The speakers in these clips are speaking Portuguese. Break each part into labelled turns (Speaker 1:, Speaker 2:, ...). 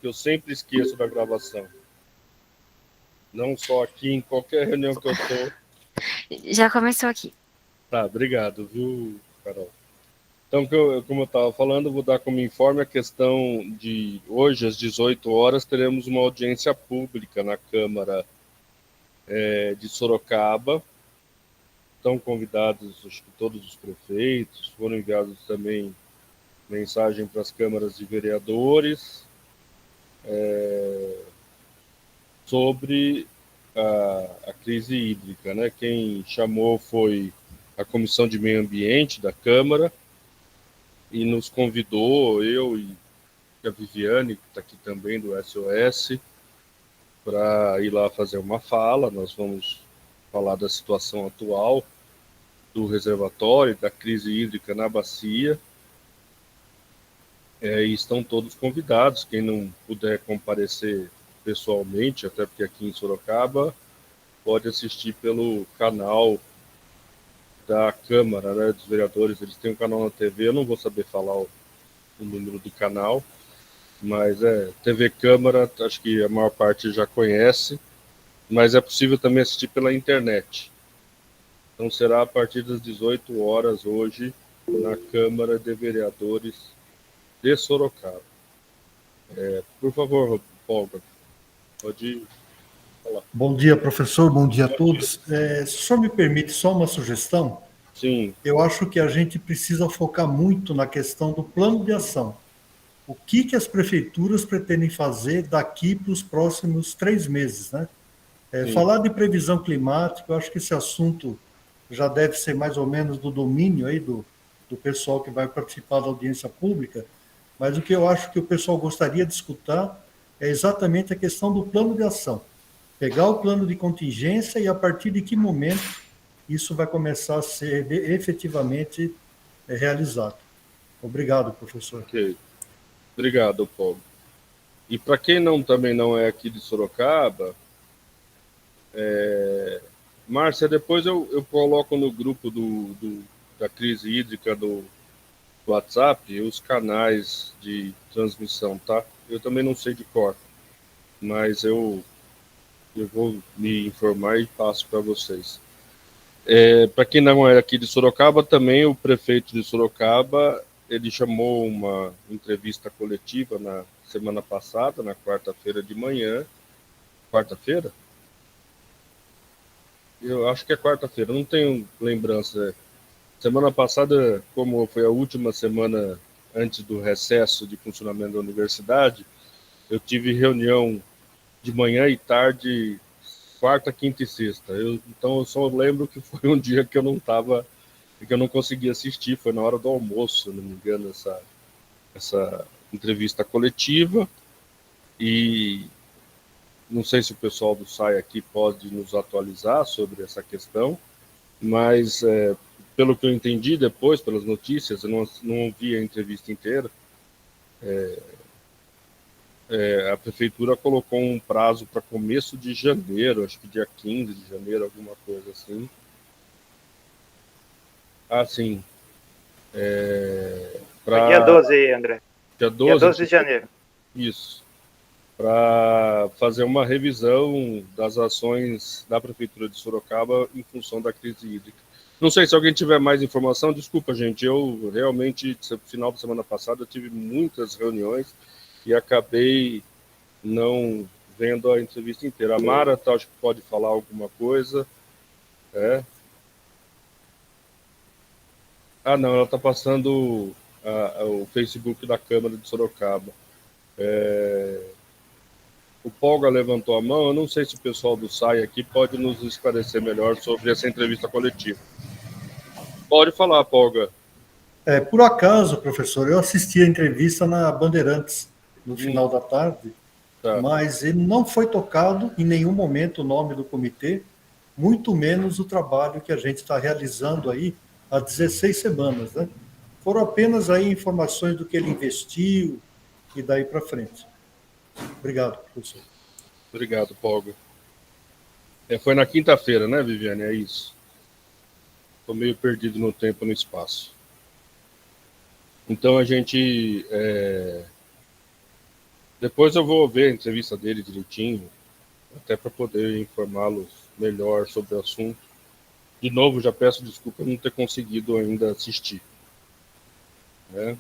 Speaker 1: que eu sempre esqueço da gravação. Não só aqui, em qualquer reunião que eu estou.
Speaker 2: Já começou aqui.
Speaker 1: Tá, obrigado, viu, Carol? Então, como eu estava falando, vou dar como informe a questão de hoje, às 18 horas, teremos uma audiência pública na Câmara de Sorocaba. Estão convidados, acho que todos os prefeitos, foram enviados também mensagem para as câmaras de vereadores sobre a crise hídrica, né? Quem chamou foi a Comissão de Meio Ambiente da Câmara e nos convidou, eu e a Viviane, que está aqui também do SOS, para ir lá fazer uma fala. Nós vamos falar da situação atual do reservatório, da crise hídrica na bacia. E estão todos convidados. Quem não puder comparecer pessoalmente, até porque aqui em Sorocaba, pode assistir pelo canal da Câmara, né, dos Vereadores. Eles têm um canal na TV, eu não vou saber falar o número do canal, mas TV Câmara, acho que a maior parte já conhece, mas é possível também assistir pela internet. Então será a partir das 18 horas hoje, na Câmara de Vereadores de Sorocaba. Por favor, Paulo, pode falar.
Speaker 3: Bom dia, professor. Bom dia a todos. Se o senhor me permite só uma sugestão,
Speaker 1: Sim.
Speaker 3: Eu acho que a gente precisa focar muito na questão do plano de ação. O que as prefeituras pretendem fazer daqui para os próximos 3 meses, né? Falar de previsão climática, eu acho que esse assunto já deve ser mais ou menos do domínio aí do pessoal que vai participar da audiência pública, mas o que eu acho que o pessoal gostaria de escutar é exatamente a questão do plano de ação. Pegar o plano de contingência e a partir de que momento isso vai começar a ser efetivamente realizado. Obrigado, professor.
Speaker 1: Ok. Obrigado, Paulo. E para quem também não é aqui de Sorocaba, Márcia, depois eu coloco no grupo da crise hídrica do WhatsApp os canais de transmissão, tá? Eu também não sei de cor, mas eu vou me informar e passo para vocês. Para quem não é aqui de Sorocaba, também o prefeito de Sorocaba, ele chamou uma entrevista coletiva na semana passada, na quarta-feira de manhã. Quarta-feira? Eu acho que é quarta-feira, não tenho lembrança. Semana passada, como foi a última semana antes do recesso de funcionamento da universidade, eu tive reunião de manhã e tarde, quarta, quinta e sexta. Então eu só lembro que foi um dia que eu não estava, que eu não consegui assistir, foi na hora do almoço, se não me engano, essa entrevista coletiva. E não sei se o pessoal do SAI aqui pode nos atualizar sobre essa questão, mas pelo que eu entendi depois, pelas notícias, eu não ouvi a entrevista inteira, a prefeitura colocou um prazo para começo de janeiro, acho que dia 15 de janeiro, alguma coisa assim. Sim.
Speaker 4: Foi dia 12, André.
Speaker 1: Dia
Speaker 4: Dia 12 de janeiro.
Speaker 1: Isso. Para fazer uma revisão das ações da Prefeitura de Sorocaba em função da crise hídrica. Não sei se alguém tiver mais informação, desculpa, gente, eu realmente, no final da semana passada, eu tive muitas reuniões e acabei não vendo a entrevista inteira. A Mara, acho que pode falar alguma coisa. Não, ela está passando o Facebook da Câmara de Sorocaba. O Polga levantou a mão, eu não sei se o pessoal do SAI aqui pode nos esclarecer melhor sobre essa entrevista coletiva. Pode falar, Polga.
Speaker 3: Por acaso, professor, eu assisti a entrevista na Bandeirantes no final da tarde, mas ele não foi tocado em nenhum momento o nome do comitê, muito menos o trabalho que a gente está realizando aí há 16 semanas, né? Foram apenas aí informações do que ele investiu e daí para frente. Obrigado, professor.
Speaker 1: Obrigado, Polga. Foi na quinta-feira, né, Viviane? É isso. Estou meio perdido no tempo e no espaço. Então a gente Depois eu vou ver a entrevista dele direitinho, até para poder informá-los melhor sobre o assunto. De novo, já peço desculpa por não ter conseguido ainda assistir, né?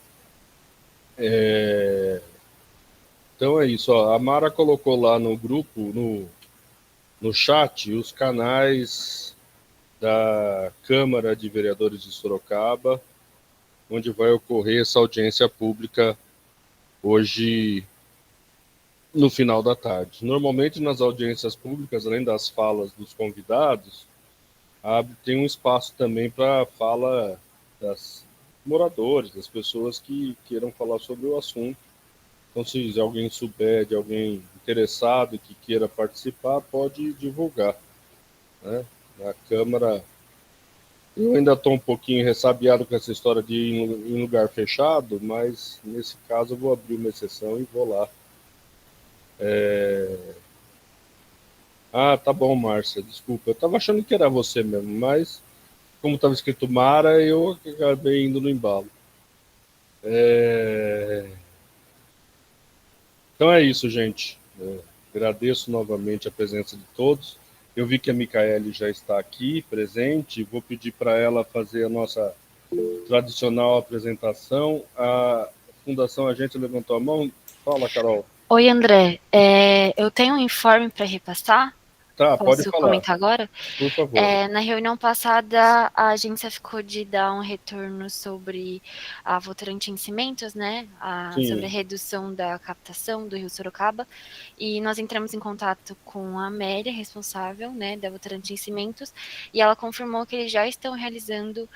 Speaker 1: Então é isso. Ó. A Mara colocou lá no grupo, no chat, os canais da Câmara de Vereadores de Sorocaba, onde vai ocorrer essa audiência pública hoje, no final da tarde. Normalmente, nas audiências públicas, além das falas dos convidados, tem um espaço também para fala das moradores, das pessoas que queiram falar sobre o assunto. Então, se alguém souber de alguém interessado que queira participar, pode divulgar, né? Na Câmara, eu ainda estou um pouquinho ressabiado com essa história de ir em lugar fechado, mas nesse caso eu vou abrir uma exceção e vou lá. Ah, tá bom, Márcia, desculpa. Eu estava achando que era você mesmo, mas como estava escrito Mara, eu acabei indo no embalo. Então é isso, gente. Agradeço novamente a presença de todos. Eu vi que a Micaele já está aqui, presente. Vou pedir para ela fazer a nossa tradicional apresentação. A Fundação Agência levantou a mão. Fala, Carol.
Speaker 2: Oi, André. Eu tenho um informe para repassar.
Speaker 1: Tá, pode
Speaker 2: Posso
Speaker 1: falar.
Speaker 2: comentar agora?
Speaker 1: Por favor.
Speaker 2: Na reunião passada, a agência ficou de dar um retorno sobre a Votorantim Cimentos, né? Sobre a redução da captação do Rio Sorocaba. E nós entramos em contato com a Amélia, responsável, né, da Votorantim Cimentos, e ela confirmou que eles já estão realizando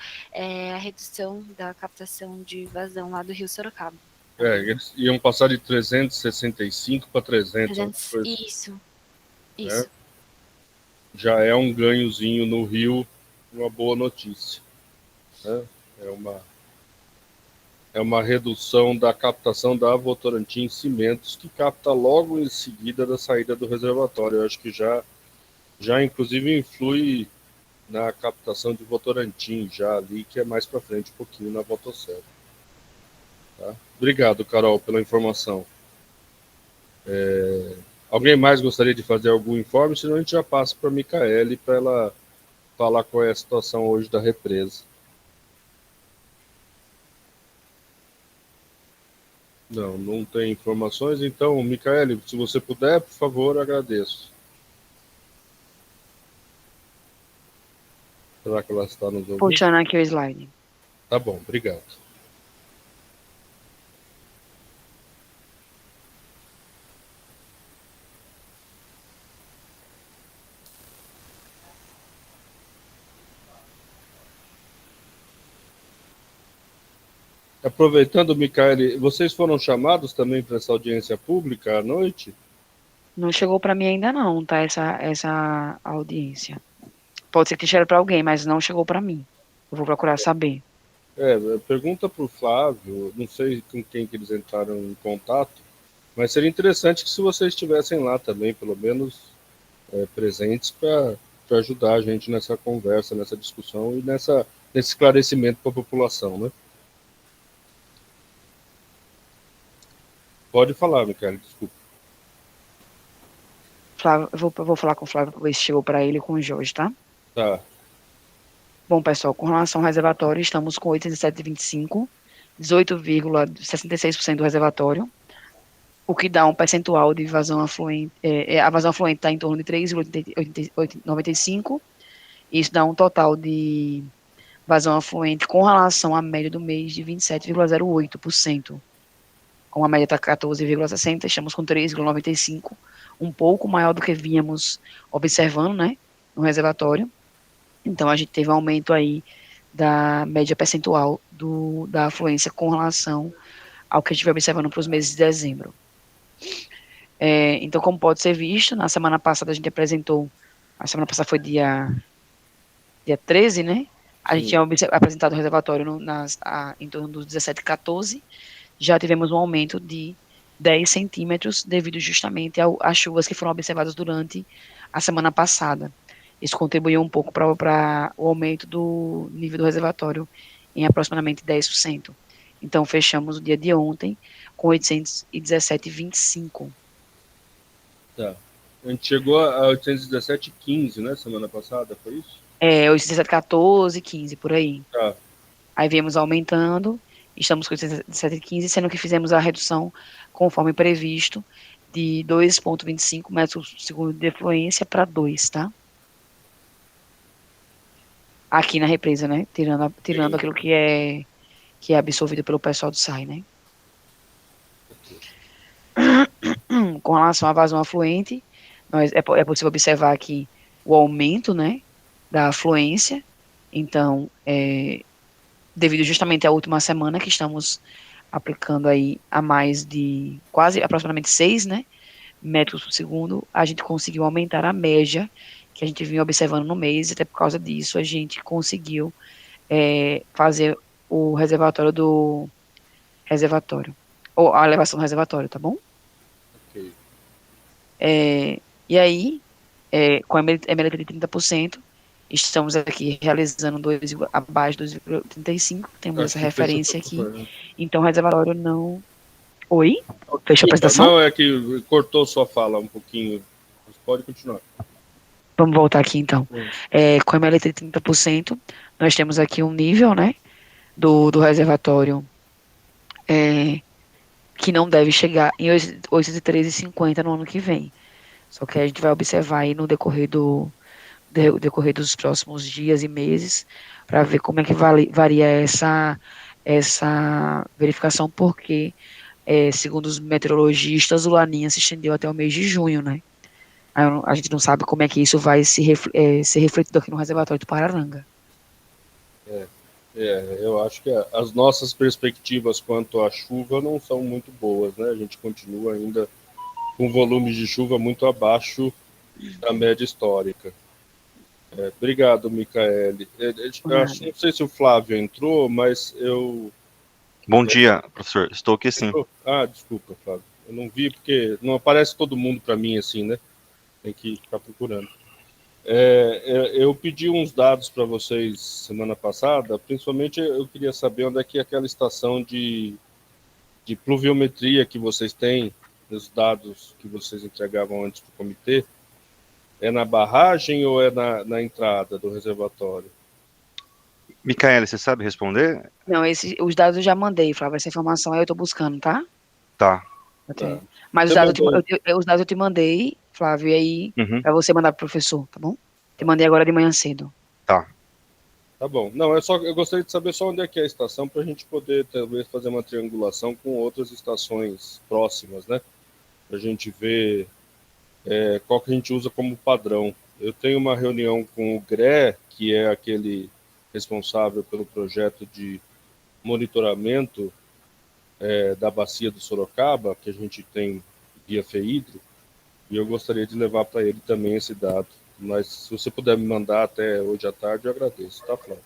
Speaker 2: a redução da captação de vazão lá do Rio Sorocaba.
Speaker 1: Eles iam passar de 365 para 300.
Speaker 2: Isso.
Speaker 1: Já é um ganhozinho no Rio, uma boa notícia, né? É uma redução da captação da Votorantim Cimentos, que capta logo em seguida da saída do reservatório. Eu acho que já inclusive influi na captação de Votorantim, já ali, que é mais para frente um pouquinho na Votocel. Tá? Obrigado, Carol, pela informação. Alguém mais gostaria de fazer algum informe? Senão a gente já passa para a Micaele para ela falar qual é a situação hoje da represa. Não tem informações. Então, Micaele, se você puder, por favor, agradeço. Será que ela está nos ouvindo?
Speaker 5: Puxando aqui o slide.
Speaker 1: Tá bom, obrigado. Aproveitando, Micaele, vocês foram chamados também para essa audiência pública à noite?
Speaker 5: Não chegou para mim ainda não, tá? Essa audiência. Pode ser que chegue para alguém, mas não chegou para mim. Eu vou procurar saber.
Speaker 1: Pergunta para o Flávio, não sei com quem que eles entraram em contato, mas seria interessante que se vocês estivessem lá também, pelo menos presentes, para ajudar a gente nessa conversa, nessa discussão e nesse esclarecimento para a população, né? Pode falar, Micaele, desculpa.
Speaker 5: Flávio, eu vou falar com o Flávio para ver se chegou para ele com o Jorge, tá?
Speaker 1: Tá.
Speaker 5: Bom, pessoal, com relação ao reservatório, estamos com 87,25, 18,66% do reservatório, o que dá um percentual de vazão afluente. A vazão afluente está em torno de 3,95, isso dá um total de vazão afluente com relação à média do mês de 27,08%. Como a média está 14,60, estamos com 3,95, um pouco maior do que vínhamos observando, né, no reservatório. Então, a gente teve um aumento aí da média percentual da afluência com relação ao que a gente vai observando para os meses de dezembro. Então, como pode ser visto, na semana passada a gente apresentou, a semana passada foi dia 13, né? A gente tinha apresentado o reservatório em torno dos 17,14, já tivemos um aumento de 10 centímetros devido justamente às chuvas que foram observadas durante a semana passada. Isso contribuiu um pouco para o aumento do nível do reservatório em aproximadamente 10%. Então, fechamos o dia de ontem com 817,25.
Speaker 1: Tá. A gente chegou a 817,15, né? Semana passada, foi isso?
Speaker 5: 817,14, 15, por aí.
Speaker 1: Tá.
Speaker 5: Aí viemos aumentando, estamos com 817,15, sendo que fizemos a redução conforme previsto, de 2,25 metros por segundo de efluência para 2, tá? Aqui na represa, né? Tirando aquilo que é absorvido pelo pessoal do SAI, né? Com relação à vazão afluente, é possível observar aqui o aumento, né, da afluência. Então, devido justamente à última semana que estamos aplicando aí a mais de quase aproximadamente 6, né, metros por segundo, a gente conseguiu aumentar a média que a gente vinha observando no mês, e até por causa disso a gente conseguiu fazer o reservatório ou a elevação do reservatório, tá bom?
Speaker 1: Ok.
Speaker 5: E aí, com a MLT de 30%, estamos aqui realizando abaixo de 2,35, temos essa referência aqui, então o reservatório não... Oi? Fechou a apresentação?
Speaker 1: Não, é que cortou sua fala um pouquinho, você pode continuar.
Speaker 5: Vamos voltar aqui, então. Com a MLT de 30%, nós temos aqui um nível, né, do reservatório que não deve chegar em 813,50 no ano que vem. Só que a gente vai observar aí no decorrer dos próximos dias e meses para ver como é que varia essa verificação, porque, segundo os meteorologistas, o Laninha se estendeu até o mês de junho, né? A gente não sabe como é que isso vai ser refletido aqui no reservatório do Pararanga.
Speaker 1: Eu acho que as nossas perspectivas quanto à chuva não são muito boas, né? A gente continua ainda com volumes de chuva muito abaixo da média histórica. Obrigado, Micaele. Não sei se o Flávio entrou, mas eu...
Speaker 6: Bom dia, professor. Estou aqui sim.
Speaker 1: Desculpa, Flávio. Eu não vi porque não aparece todo mundo para mim assim, né? Tem que ficar procurando. Eu pedi uns dados para vocês semana passada, principalmente eu queria saber onde é que é aquela estação de pluviometria que vocês têm, os dados que vocês entregavam antes para o comitê. É na barragem ou é na entrada do reservatório?
Speaker 6: Micaele, você sabe responder?
Speaker 5: Não, os dados eu já mandei, Flávio. Essa informação aí eu estou buscando, tá?
Speaker 6: Tá.
Speaker 5: Mas os dados eu te mandei, Flávio, e aí para você mandar pro professor, tá bom? Te mandei agora de manhã cedo.
Speaker 6: Tá.
Speaker 1: Tá bom. Não, eu gostaria de saber só onde é que é a estação para a gente poder talvez fazer uma triangulação com outras estações próximas, né? Para a gente ver qual que a gente usa como padrão. Eu tenho uma reunião com o GRE, que é aquele responsável pelo projeto de monitoramento da bacia do Sorocaba, que a gente tem via FEIDRO, e eu gostaria de levar para ele também esse dado. Mas se você puder me mandar até hoje à tarde, eu agradeço, tá, Flávio?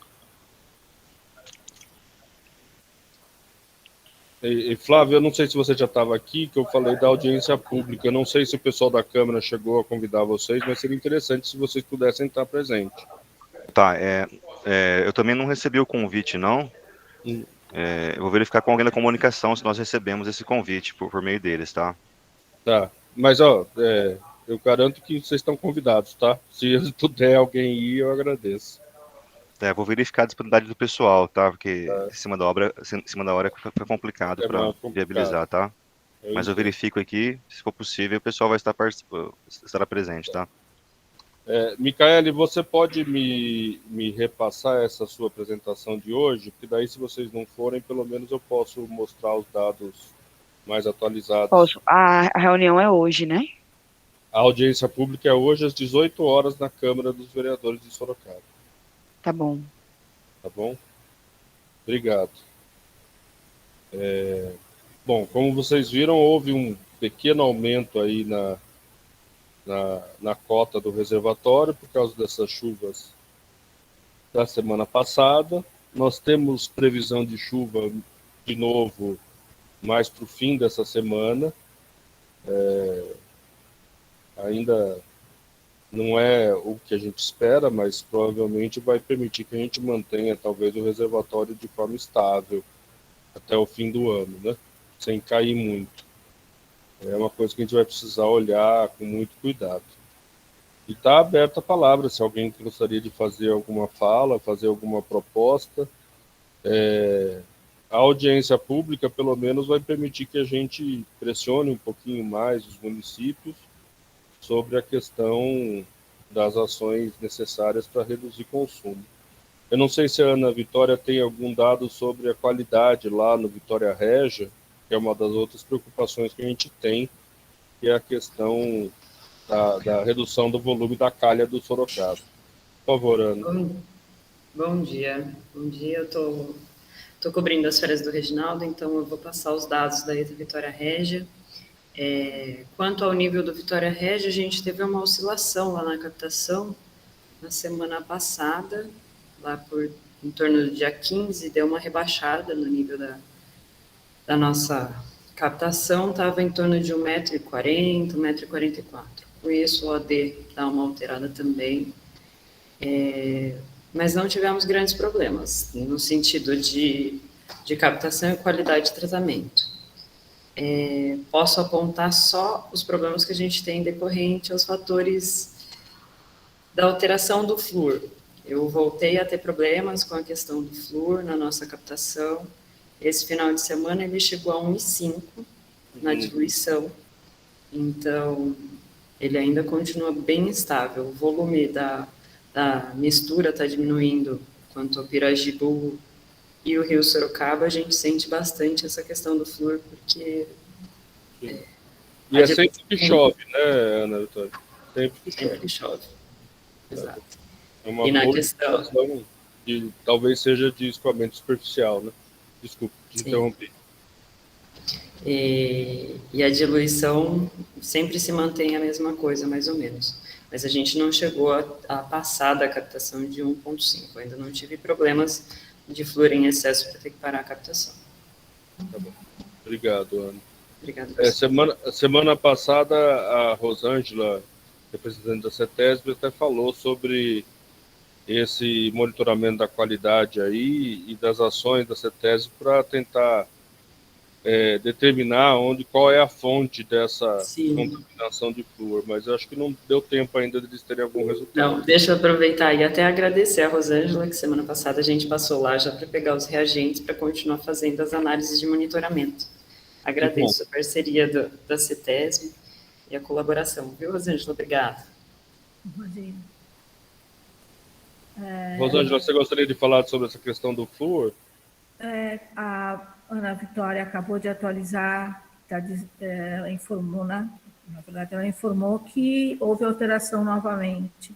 Speaker 1: E Flávio, eu não sei se você já estava aqui, que eu falei da audiência pública. Eu não sei se o pessoal da Câmara chegou a convidar vocês, mas seria interessante se vocês pudessem estar presentes.
Speaker 6: Tá, eu também não recebi o convite, não. Eu vou verificar com alguém da comunicação se nós recebemos esse convite por meio deles, tá?
Speaker 1: Tá, mas eu garanto que vocês estão convidados, tá? Se puder alguém ir, eu agradeço.
Speaker 6: Vou verificar a disponibilidade do pessoal, tá? Porque em cima da hora foi complicado para viabilizar, tá? Mas eu verifico aqui, se for possível, o pessoal vai estará presente, tá?
Speaker 1: Micaele, você pode me repassar essa sua apresentação de hoje? Porque daí, se vocês não forem, pelo menos eu posso mostrar os dados mais atualizados.
Speaker 5: Posso. A reunião é hoje, né?
Speaker 1: A audiência pública é hoje às 18 horas na Câmara dos Vereadores de Sorocaba.
Speaker 5: Tá bom.
Speaker 1: Tá bom? Obrigado. Bom, como vocês viram, houve um pequeno aumento aí na cota do reservatório por causa dessas chuvas da semana passada. Nós temos previsão de chuva de novo mais para o fim dessa semana. Ainda não é o que a gente espera, mas provavelmente vai permitir que a gente mantenha talvez o reservatório de forma estável até o fim do ano, né? sem cair muito. É uma coisa que a gente vai precisar olhar com muito cuidado. E está aberta a palavra, se alguém gostaria de fazer alguma fala, fazer alguma proposta. A audiência pública, pelo menos, vai permitir que a gente pressione um pouquinho mais os municípios sobre a questão das ações necessárias para reduzir consumo. Eu não sei se a Ana Vitória tem algum dado sobre a qualidade lá no Vitória Régia, que é uma das outras preocupações que a gente tem, que é a questão da redução do volume da calha do Sorocaba. Por favor, Ana.
Speaker 7: Bom dia. Bom dia, eu estou cobrindo as férias do Reginaldo, então eu vou passar os dados daí da Vitória Régia. Quanto ao nível do Vitória Régia, a gente teve uma oscilação lá na captação na semana passada, lá em torno do dia 15, deu uma rebaixada no nível da nossa captação, estava em torno de 1,40 m, 1,44 m. Com isso, o OD dá uma alterada também. Mas não tivemos grandes problemas, no sentido de captação e qualidade de tratamento. Posso apontar só os problemas que a gente tem decorrente aos fatores da alteração do flúor. Eu voltei a ter problemas com a questão do flúor na nossa captação. Esse final de semana ele chegou a 1,5 na diluição. Então, ele ainda continua bem estável. O volume da mistura está diminuindo quanto ao Pirajibu e o Rio Sorocaba. A gente sente bastante essa questão do flúor, porque...
Speaker 1: E é sempre que chove, né, Ana Vitória?
Speaker 7: Sempre que chove. Exato.
Speaker 1: É uma boa questão que talvez seja de escoamento superficial, né? Desculpe, te interrompi.
Speaker 7: E a diluição sempre se mantém a mesma coisa, mais ou menos. Mas a gente não chegou a passar da captação de 1,5. Ainda não tive problemas de flúor em excesso para ter que parar a captação.
Speaker 1: Tá bom. Obrigado, Ana.
Speaker 7: Obrigado.
Speaker 1: Semana passada, a Rosângela, representante da CETESB, até falou sobre esse monitoramento da qualidade aí e das ações da CETESB para tentar determinar qual é a fonte dessa contaminação de flúor, mas eu acho que não deu tempo ainda de eles terem algum resultado.
Speaker 7: Não, deixa eu aproveitar e até agradecer a Rosângela, que semana passada a gente passou lá já para pegar os reagentes para continuar fazendo as análises de monitoramento. Agradeço a parceria da CETESB e a colaboração. Viu, Rosângela? Obrigada.
Speaker 1: Rosângela, você gostaria de falar sobre essa questão do flúor?
Speaker 8: A Ana Vitória acabou de atualizar, ela informou, né? Na verdade, ela informou que houve alteração novamente.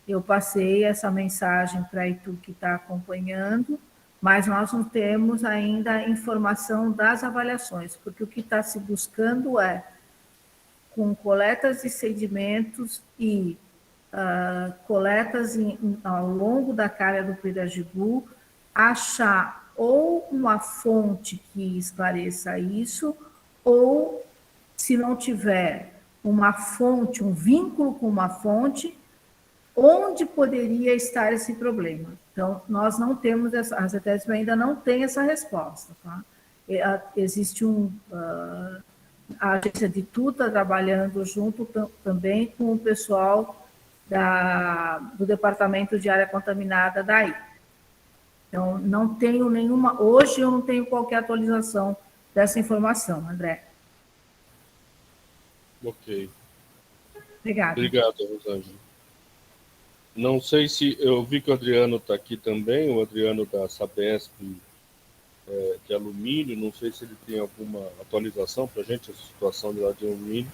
Speaker 8: Eu passei essa mensagem para a Itu, que está acompanhando, mas nós não temos ainda a informação das avaliações, porque o que está se buscando com coletas de sedimentos e coletas ao longo da calha do Pirajibu, achar ou uma fonte que esclareça isso, ou, se não tiver uma fonte, um vínculo com uma fonte, onde poderia estar esse problema. Então, nós não temos, a CETESB ainda não tem essa resposta. Tá? Existe a agência de Itu está trabalhando junto também com o pessoal do Departamento de Área Contaminada daí. Então, não tenho nenhuma... Hoje eu não tenho qualquer atualização dessa informação, André.
Speaker 1: Ok.
Speaker 8: Obrigada.
Speaker 1: Obrigado, Rosângela. Não sei se... Eu vi que o Adriano está aqui também, o Adriano da Sabesp de alumínio. Não sei se ele tem alguma atualização para a gente, a situação de lá de alumínio.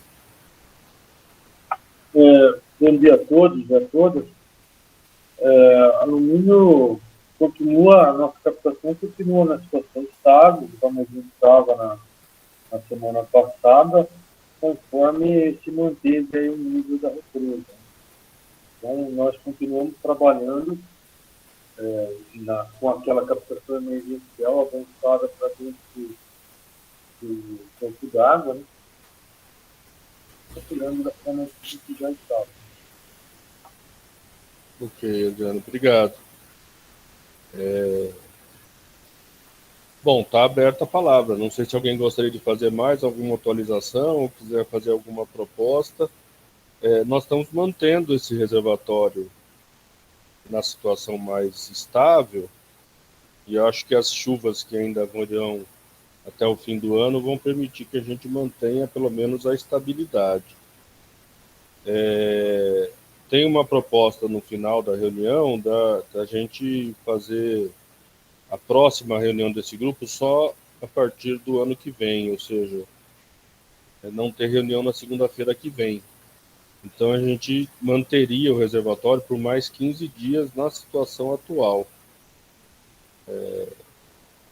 Speaker 9: Bom dia a todos e a todas. Alumínio continua, a nossa captação continua na situação estável, como a gente estava na semana passada, conforme se manteve aí o nível da represa. Então, nós continuamos trabalhando com aquela captação emergencial avançada para dentro do corpo d'água, né? Tirando da forma que já estava.
Speaker 1: Ok, Adriano, obrigado. Bom, está aberta a palavra. Não sei se alguém gostaria de fazer mais alguma atualização ou quiser fazer alguma proposta. Nós estamos mantendo esse reservatório na situação mais estável e acho que as chuvas que ainda virão até o fim do ano vão permitir que a gente mantenha pelo menos a estabilidade. Tem uma proposta no final da reunião da gente fazer a próxima reunião desse grupo só a partir do ano que vem, ou seja, não ter reunião na segunda-feira que vem. Então a gente manteria o reservatório por mais 15 dias na situação atual.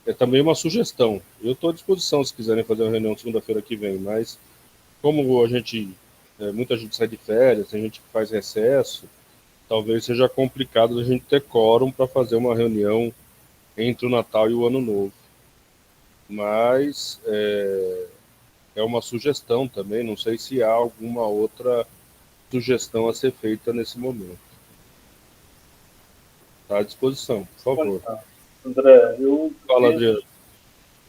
Speaker 1: É também uma sugestão. Eu estou à disposição se quiserem fazer uma reunião segunda-feira que vem, mas como a gente, muita gente sai de férias, tem gente que faz recesso, talvez seja complicado a gente ter quórum para fazer uma reunião entre o Natal e o Ano Novo. Mas é uma sugestão também, não sei se há alguma outra sugestão a ser feita nesse momento. Está à disposição, por favor.
Speaker 9: André,
Speaker 1: Fala, Adriano.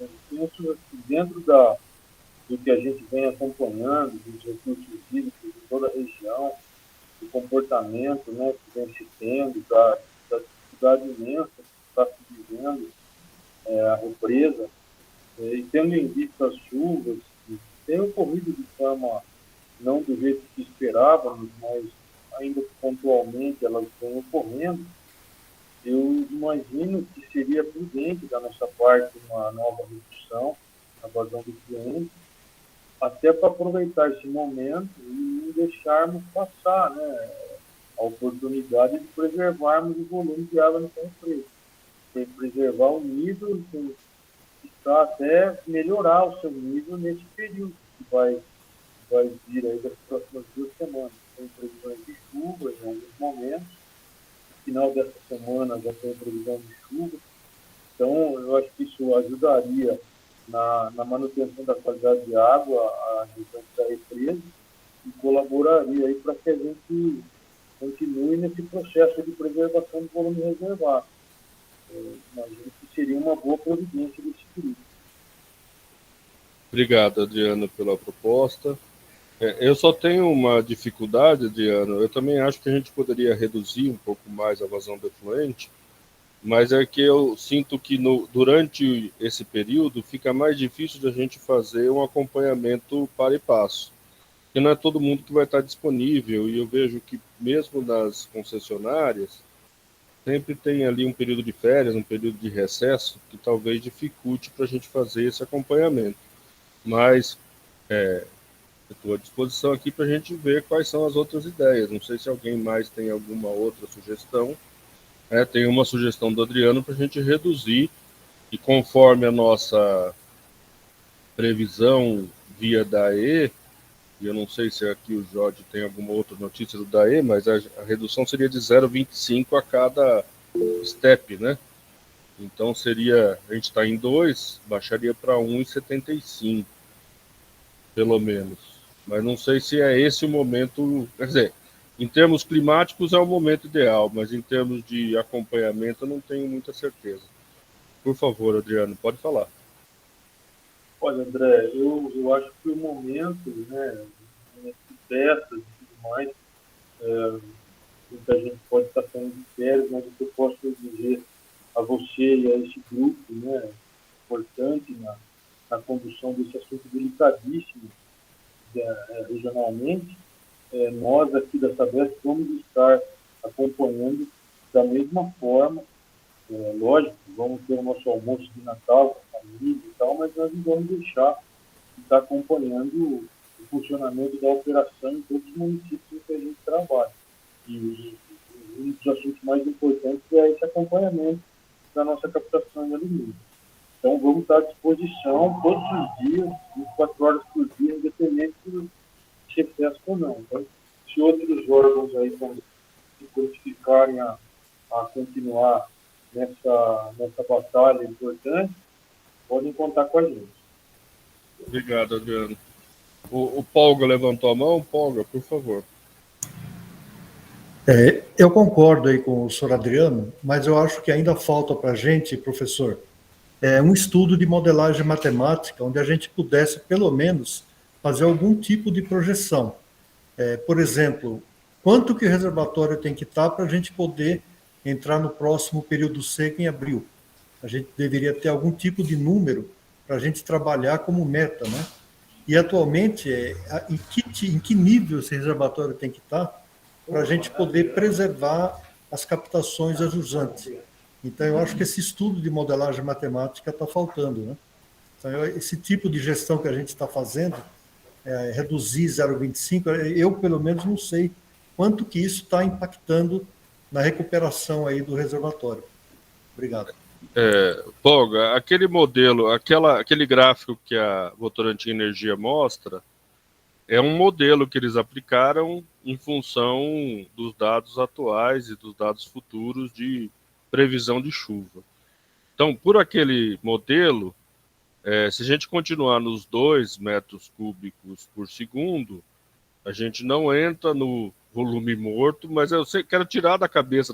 Speaker 9: Eu penso que dentro do que a gente vem acompanhando, dos recursos hídricos de toda a região, do comportamento, né, que vem se tendo, da dificuldade imensa que está se vivendo a represa, e tendo em vista as chuvas, que têm ocorrido de forma não do jeito que esperávamos, mas ainda pontualmente elas vêm ocorrendo, eu imagino que seria prudente da nossa parte uma nova redução na vazão do cliente, até para aproveitar esse momento e não deixarmos passar, né, a oportunidade de preservarmos o volume de água no represa. Preservar o nível, tentar até melhorar o seu nível nesse período que vai vir aí das próximas 2 semanas. Tem previsões de chuva em alguns momentos. No final dessa semana já tem previsão de chuva. Então, eu acho que isso ajudaria na manutenção da qualidade de água, a região da represa, e colaboraria aí para que a gente continue nesse processo de preservação do volume reservado. Imagino que seria uma boa providência desse período.
Speaker 1: Obrigado, Adriano, pela proposta. Eu só tenho uma dificuldade, Adriano. Eu também acho que a gente poderia reduzir um pouco mais a vazão do efluente, mas é que eu sinto que durante esse período fica mais difícil de a gente fazer um acompanhamento para e passo. Porque não é todo mundo que vai estar disponível, e eu vejo que mesmo nas concessionárias, sempre tem ali um período de férias, um período de recesso, que talvez dificulte para a gente fazer esse acompanhamento. Mas eu estou à disposição aqui para a gente ver quais são as outras ideias. Não sei se alguém mais tem alguma outra sugestão. Tem uma sugestão do Adriano para a gente reduzir, e conforme a nossa previsão via DAE, e eu não sei se aqui o Jorge tem alguma outra notícia do DAE, mas a redução seria de 0,25 a cada step, né? Então seria, a gente está em 2, baixaria para 1,75, pelo menos. Mas não sei se é esse o momento, quer dizer, em termos climáticos é o momento ideal, mas em termos de acompanhamento eu não tenho muita certeza. Por favor, Adriano, pode falar.
Speaker 9: Olha, André, eu acho que o momento, né, festas e tudo mais, muita gente pode estar saindo de férias, mas o que eu posso dizer a você e a esse grupo, né, importante na condução desse assunto delicadíssimo regionalmente, nós aqui da Sabesp vamos estar acompanhando da mesma forma. Lógico, vamos ter o nosso almoço de Natal com a família e tal, mas nós não vamos deixar de estar acompanhando o funcionamento da operação em todos os municípios em que a gente trabalha. E um dos assuntos mais importantes é esse acompanhamento da nossa captação de alimentos. Então, vamos estar à disposição todos os dias, 24 horas por dia, independente de se recesso ou não. Então, se outros órgãos aí se qualificarem a continuar nessa batalha importante, podem contar com a gente.
Speaker 1: Obrigado, Adriano. O Polga levantou a mão. Polga, por favor.
Speaker 3: Eu concordo aí com o senhor Adriano, mas eu acho que ainda falta para a gente, professor, um estudo de modelagem matemática, onde a gente pudesse, pelo menos, fazer algum tipo de projeção. Por exemplo, quanto que o reservatório tem que estar para a gente poder entrar no próximo período seco em abril? A gente deveria ter algum tipo de número para a gente trabalhar como meta, né? E, atualmente, em que nível esse reservatório tem que estar para a gente poder preservar as captações ajusantes. Então, eu acho que esse estudo de modelagem matemática está faltando, né? Então, esse tipo de gestão que a gente está fazendo, reduzir 0,25, eu, pelo menos, não sei quanto que isso está impactando na recuperação aí do reservatório. Obrigado.
Speaker 1: Polga, aquele modelo, aquele gráfico que a Votorantim Energia mostra, é um modelo que eles aplicaram em função dos dados atuais e dos dados futuros de previsão de chuva. Então, por aquele modelo, se a gente continuar nos 2 metros cúbicos por segundo, a gente não entra no volume morto, mas eu quero tirar da cabeça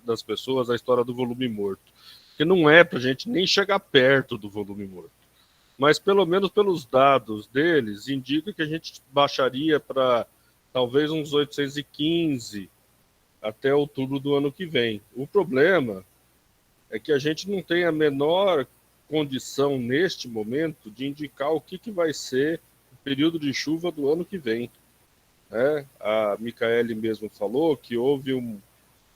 Speaker 1: das pessoas a história do volume morto, que não é para a gente nem chegar perto do volume morto. Mas, pelo menos pelos dados deles, indica que a gente baixaria para talvez uns 815 até outubro do ano que vem. O problema é que a gente não tem a menor condição, neste momento, de indicar o que vai ser o período de chuva do ano que vem. A Micaele mesmo falou que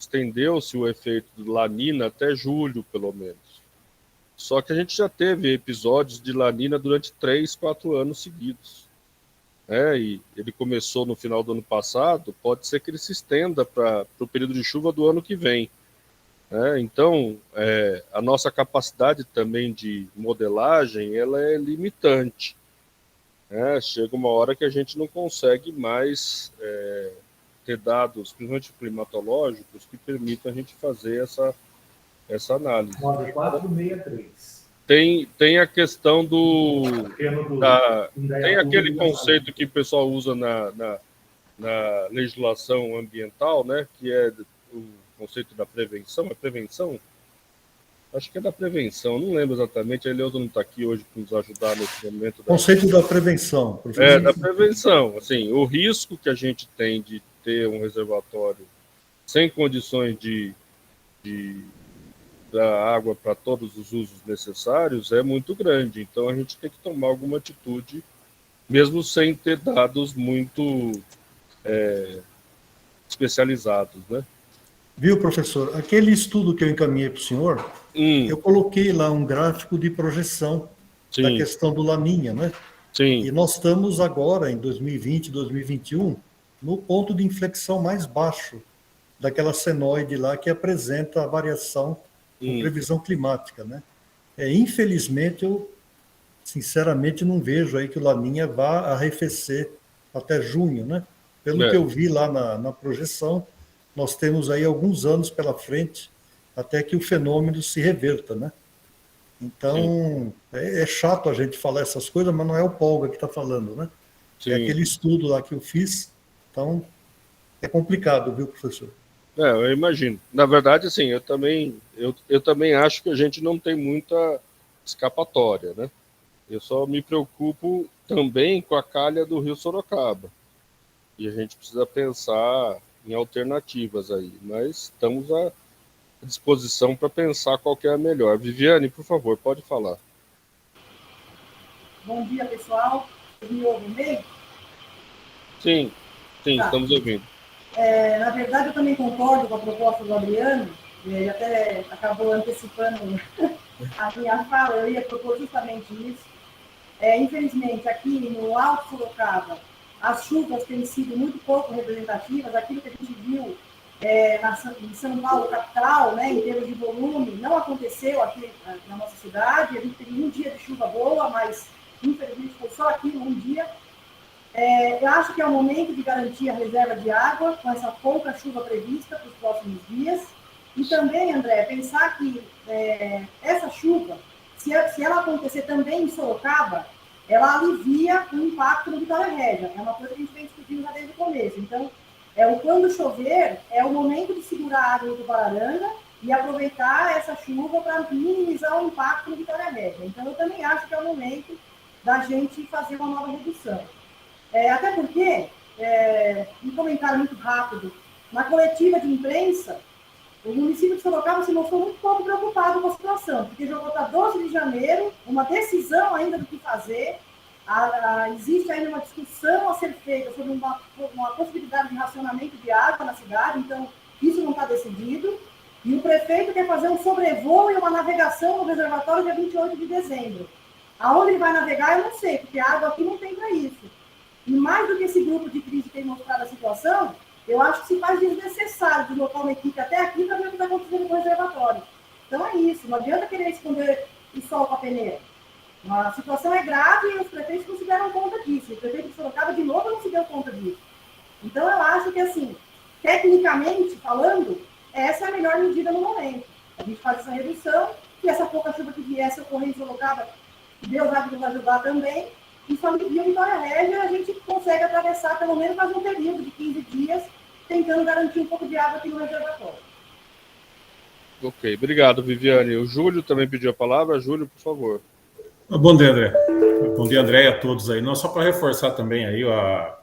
Speaker 1: estendeu-se o efeito do La Nina até julho, pelo menos. Só que a gente já teve episódios de La Nina durante 3, 4 anos seguidos. E ele começou no final do ano passado, pode ser que ele se estenda para o período de chuva do ano que vem. Então, a nossa capacidade também de modelagem ela é limitante. Chega uma hora que a gente não consegue mais ter dados, principalmente climatológicos, que permitam a gente fazer essa análise.
Speaker 10: 463.
Speaker 1: Tem a questão tem aquele conceito que o pessoal usa na legislação ambiental, né, que é o conceito da prevenção. É prevenção? Acho que é da prevenção, não lembro exatamente. A Eleusa não está aqui hoje para nos ajudar nesse momento.
Speaker 3: Conceito da prevenção.
Speaker 1: Da prevenção. Assim, o risco que a gente tem de ter um reservatório sem condições de dar água para todos os usos necessários é muito grande. Então, a gente tem que tomar alguma atitude, mesmo sem ter dados muito especializados, né?
Speaker 3: Viu, professor? Aquele estudo que eu encaminhei para o senhor, eu coloquei lá um gráfico de projeção da questão do Laninha, né?
Speaker 1: Sim.
Speaker 3: E nós estamos agora, em 2020, 2021, no ponto de inflexão mais baixo daquela senoide lá que apresenta a variação com previsão climática, né? Infelizmente, eu sinceramente não vejo aí que o Laninha vá arrefecer até junho, né? Pelo que eu vi lá na projeção, nós temos aí alguns anos pela frente até que o fenômeno se reverta, né? Então, é chato a gente falar essas coisas, mas não é o Polga que está falando, né? Sim. É aquele estudo lá que eu fiz, então é complicado, viu, professor?
Speaker 1: Eu imagino. Na verdade, assim, eu também acho que a gente não tem muita escapatória, né? Eu só me preocupo também com a calha do Rio Sorocaba. E a gente precisa pensar em alternativas aí, mas estamos à disposição para pensar qual que é a melhor. Viviane, por favor, pode falar.
Speaker 11: Bom dia, pessoal. Vocês me ouvem bem?
Speaker 1: Sim, tá. Estamos ouvindo.
Speaker 11: Na verdade, eu também concordo com a proposta do Adriano, ele até acabou antecipando a minha fala, eu ia propor justamente isso. Infelizmente, aqui no Alto Sorocaba, as chuvas têm sido muito pouco representativas. Aquilo que a gente viu em São Paulo, capital, né, em termos de volume, não aconteceu aqui na nossa cidade. A gente teve um dia de chuva boa, mas infelizmente foi só aqui um dia. Eu acho que é o momento de garantir a reserva de água com essa pouca chuva prevista para os próximos dias. E também, André, pensar que essa chuva, se ela acontecer também em Sorocaba, ela alivia o impacto no Vitória Regia. É uma coisa que a gente vem discutindo já desde o começo. Então, quando chover, é o momento de segurar a água do Tubararanga, e aproveitar essa chuva para minimizar o impacto no Vitória Regia. Então, eu também acho que é o momento da gente fazer uma nova redução. Até porque, um comentário muito rápido, na coletiva de imprensa, o município de Sorocaba se mostrou muito pouco preocupado com a situação, porque jogou para 12 de janeiro, uma decisão ainda do que fazer, existe ainda uma discussão a ser feita sobre uma possibilidade de racionamento de água na cidade, então isso não está decidido, e o prefeito quer fazer um sobrevoo e uma navegação no reservatório dia 28 de dezembro. Aonde ele vai navegar, eu não sei, porque a água aqui não tem para isso. E mais do que esse grupo de crise tem mostrado a situação, eu acho que se faz desnecessário deslocar uma equipe até aqui para ver o que está acontecendo com o reservatório. Então é isso, não adianta querer esconder o sol com a peneira. A situação é grave e os prefeitos não se deram conta disso. O prefeito de Sorocaba, de novo, não se deu conta disso. Então eu acho que, assim, tecnicamente falando, essa é a melhor medida no momento. A gente faz essa redução, e essa pouca chuva que viesse ocorrer em Sorocaba, Deus vai nos ajudar também, e só no dia Vitória Regia a gente consegue atravessar pelo menos mais um período de 15 dias, tentando garantir um pouco de água aqui no reservatório.
Speaker 1: Ok, obrigado, Viviane. O Júlio também pediu a palavra. Júlio, por favor.
Speaker 12: Bom dia, André. Bom dia, André, e a todos aí. Não, só para reforçar também aí a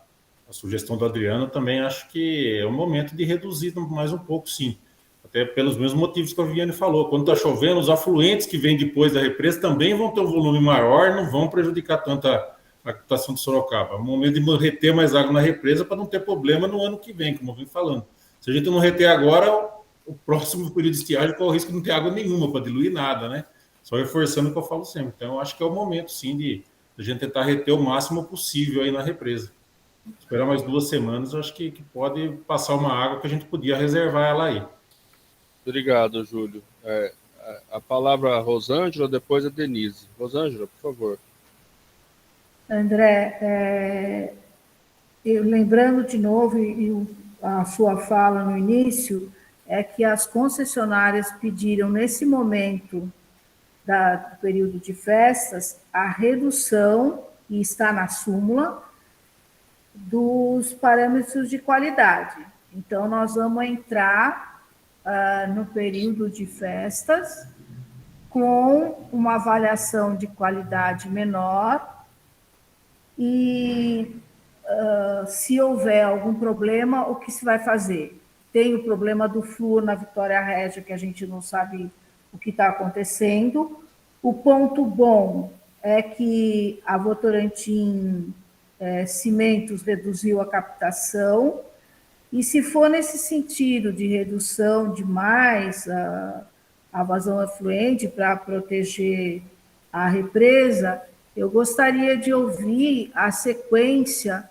Speaker 12: sugestão do Adriano, também acho que é o momento de reduzir mais um pouco, sim. Até pelos mesmos motivos que a Viviane falou. Quando está chovendo, os afluentes que vêm depois da represa também vão ter um volume maior, não vão prejudicar tanto a captação de Sorocaba. É o momento de reter mais água na represa para não ter problema no ano que vem, como eu vim falando. Se a gente não reter agora, o próximo período de estiagem corre o risco de não ter água nenhuma para diluir nada, né? Só reforçando o que eu falo sempre. Então, eu acho que é o momento, sim, de a gente tentar reter o máximo possível aí na represa. Esperar mais 2 semanas, eu acho que pode passar uma água que a gente podia reservar ela aí.
Speaker 1: Obrigado, Júlio. A palavra a Rosângela, depois a Denise. Rosângela, por favor.
Speaker 8: André, lembrando de novo, a sua fala no início, é que as concessionárias pediram, nesse momento do período de festas, a redução, e está na súmula, dos parâmetros de qualidade. Então, nós vamos entrar no período de festas com uma avaliação de qualidade menor e, se houver algum problema, o que se vai fazer? Tem o problema do flúor na Vitória Regia, que a gente não sabe o que está acontecendo. O ponto bom é que a Votorantim Cimentos reduziu a captação, e se for nesse sentido de redução demais a vazão efluente para proteger a represa, eu gostaria de ouvir a sequência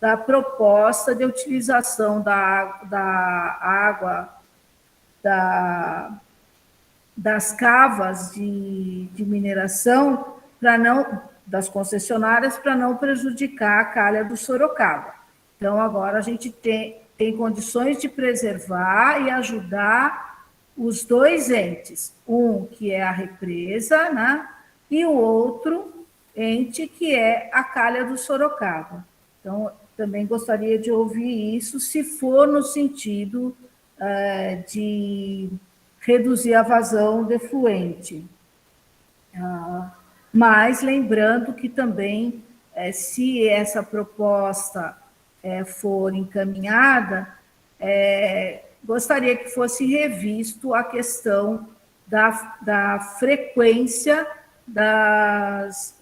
Speaker 8: da proposta de utilização da água das cavas de mineração das concessionárias para não prejudicar a calha do Sorocaba. Então, agora a gente tem condições de preservar e ajudar os dois entes, um que é a represa, né, e o outro ente que é a calha do Sorocaba. Então, também gostaria de ouvir isso, se for no sentido de reduzir a vazão de efluente. Mas lembrando que também, se essa proposta for encaminhada, gostaria que fosse revisto a questão da frequência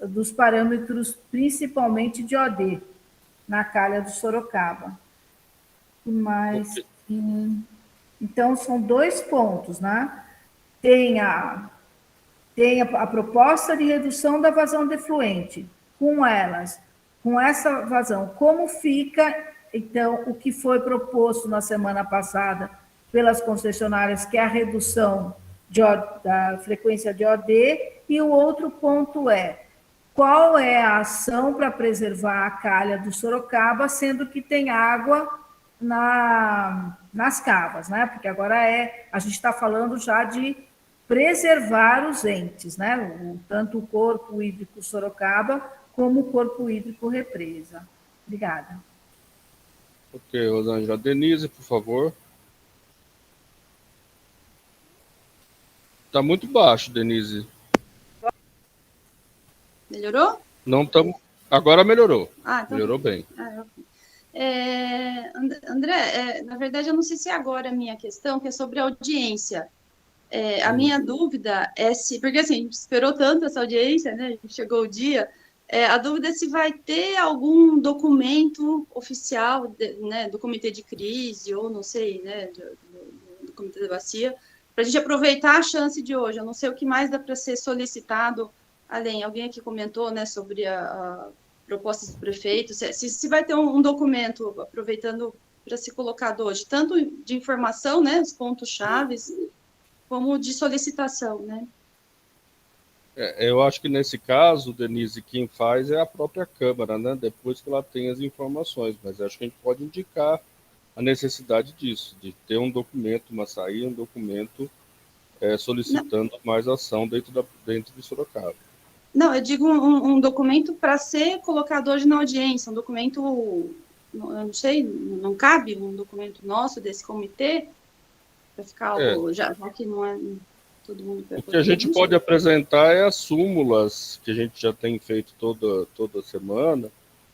Speaker 8: dos parâmetros, principalmente de OD, na calha do Sorocaba. Mas, então, são 2 pontos, né? Tem a proposta de redução da vazão de efluente, com essa vazão, como fica, então, o que foi proposto na semana passada pelas concessionárias, que é a redução da frequência de OD, e o outro ponto qual é a ação para preservar a calha do Sorocaba, sendo que tem água nas cavas, né? Porque agora a gente está falando já de preservar os entes, né? Tanto o corpo hídrico Sorocaba como o corpo hídrico represa. Obrigada.
Speaker 1: Ok, Rosângela. Denise, por favor. Está muito baixo, Denise.
Speaker 13: Melhorou?
Speaker 1: Não estamos. Agora melhorou.
Speaker 13: Então
Speaker 1: melhorou bem.
Speaker 13: André, na verdade, eu não sei se é agora a minha questão, que é sobre a audiência. A minha dúvida é se... Porque, assim, a gente esperou tanto essa audiência, né? Chegou o dia. A dúvida é se vai ter algum documento oficial, né, do Comitê de Crise, ou não sei, né, do Comitê da Bacia, para a gente aproveitar a chance de hoje. Eu não sei o que mais dá para ser solicitado, além. Alguém aqui comentou, né, sobre a propostas do prefeito, se vai ter um documento, aproveitando para ser colocado hoje, tanto de informação, né, os pontos chaves, como de solicitação, né?
Speaker 1: Eu acho que nesse caso, Denise, quem faz é a própria Câmara, né, depois que ela tem as informações, mas acho que a gente pode indicar a necessidade disso, de ter um documento, um documento solicitando mais ação dentro de Sorocaba.
Speaker 13: Não, eu digo um documento para ser colocado hoje na audiência, um documento, eu não sei, não cabe um documento nosso desse comitê, para ficar algo, já que não é todo mundo...
Speaker 1: O que a gente pode apresentar é as súmulas, que a gente já tem feito toda semana,